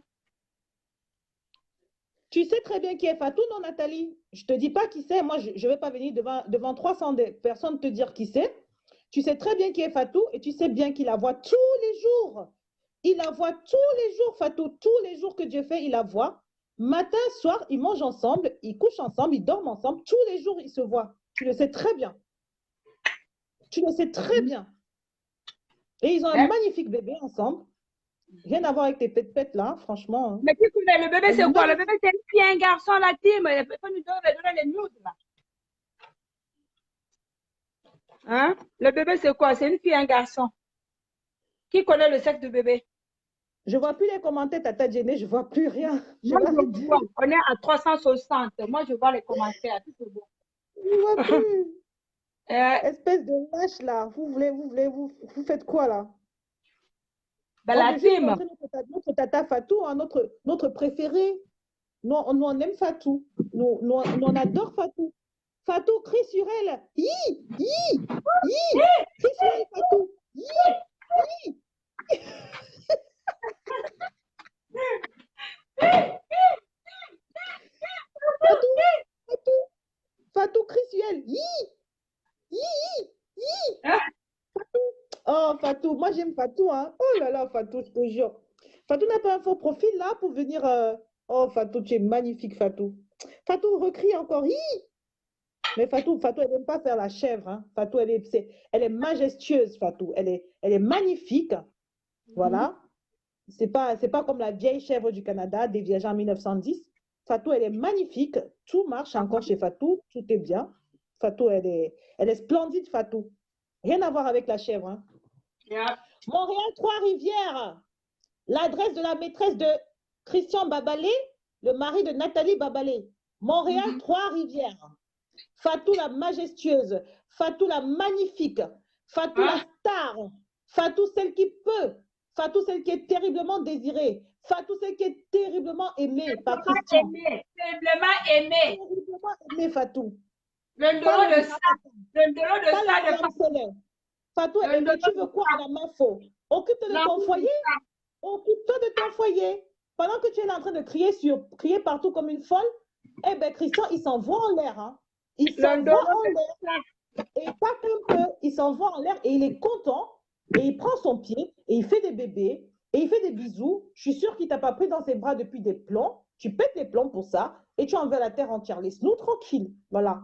Tu sais très bien qui est Fatou, non, Nathalie? Je ne te dis pas qui c'est. Moi, je ne vais pas venir devant 300 personnes te dire qui c'est. Tu sais très bien qui est Fatou et tu sais bien qu'il la voit tous les jours. Il la voit tous les jours, Fatou. Tous les jours que Dieu fait, il la voit. Matin, soir, ils mangent ensemble, ils couchent ensemble, ils dorment ensemble. Tous les jours, ils se voient. Tu le sais très bien. Tu le sais très bien. Et ils ont un magnifique bébé ensemble. Rien à voir avec tes pètes là, franchement. Hein. Mais qui connaît le bébé, c'est quoi? Le bébé, c'est une fille, un garçon, la team. Il faut nous donner les news, là. Hein? Le bébé, c'est quoi? C'est une fille, un garçon. Qui connaît le sexe du bébé? Je ne vois plus les commentaires, Tata Djene, je ne vois plus rien. Moi, je vois. On est à 360. Moi, je vois les commentaires. Tout est bon. Je ne vois plus. Espèce de lâche là. Vous faites quoi là? Ben, on la veut juste team. montrer notre tata Fatou, hein, notre préféré. Nous, on aime Fatou. Nous, on adore Fatou. Fatou, crie sur elle. Hi, hi, hi. Crie sur elle, Fatou. Hi, hi. Fatou, crie sur elle. Hi, hi, hi. Oh, Fatou, moi j'aime Fatou, hein. Oh là là, Fatou, je te jure. Fatou n'a pas un faux profil là pour venir. Oh, Fatou, tu es magnifique, Fatou. Fatou, recrie encore. Hi. Mais Fatou, elle n'aime pas faire la chèvre. Hein. Fatou, elle est majestueuse, Fatou. Elle est magnifique. Voilà. C'est pas comme la vieille chèvre du Canada, déviagée en 1910. Fatou, elle est magnifique. Tout marche encore chez Fatou. Tout est bien. Fatou, elle est splendide, Fatou. Rien à voir avec la chèvre. Hein. Yeah. Montréal, Trois-Rivières. L'adresse de la maîtresse de Christian Babalé, le mari de Nathalie Babalé. Montréal, Trois-Rivières. Fatou la majestueuse, Fatou la magnifique, Fatou la star, Fatou celle qui peut, Fatou celle qui est terriblement désirée, Fatou celle qui est terriblement aimée par Christian. Terriblement aimée. Terriblement aimée, Fatou. Le dos de ça. Le dos de ça de Fatou. Fatou, et mais tu veux quoi à la main faux? Occupe-toi de ton foyer. Occupe-toi de ton foyer. Pendant que tu es en train de crier partout comme une folle, eh bien, Christian, il s'envoie en l'air. Hein. Il s'envoie en l'air. Et pas qu'un peu, il s'envoie en l'air et il est content. Et il prend son pied et il fait des bébés et il fait des bisous. Je suis sûre qu'il ne t'a pas pris dans ses bras depuis des plombs. Tu pètes les plombs pour ça et tu envoies la terre entière. Laisse-nous tranquille. Voilà.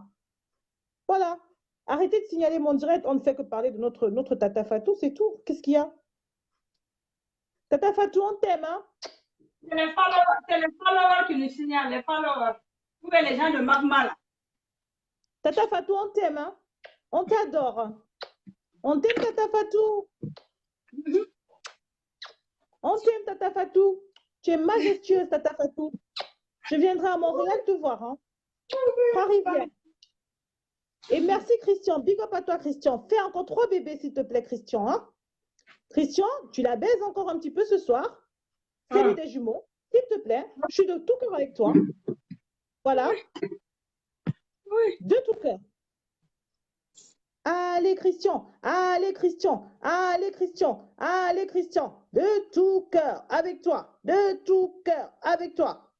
Voilà. Arrêtez de signaler mon direct. On ne fait que parler de notre Tata Fatou, c'est tout. Qu'est-ce qu'il y a? Tata Fatou, on t'aime, hein? C'est les followers qui nous signalent, les followers. Vous voyez les gens de Magma là. Tata Fatou, on t'aime, hein? On t'adore. On t'aime, Tata Fatou. On t'aime, Tata Fatou. Tu es majestueuse, Tata Fatou. Je viendrai à Montréal te voir, hein? Trois-Rivières. Et merci, Christian. Big up à toi, Christian. Fais encore 3 bébés, s'il te plaît, Christian. Hein? Christian, tu la baises encore un petit peu ce soir. Fais-lui des jumeaux, s'il te plaît. Je suis de tout cœur avec toi. Voilà. Oui. De tout cœur. Allez, Christian. Allez, Christian. Allez, Christian. Allez, Christian. De tout cœur avec toi. De tout cœur avec toi.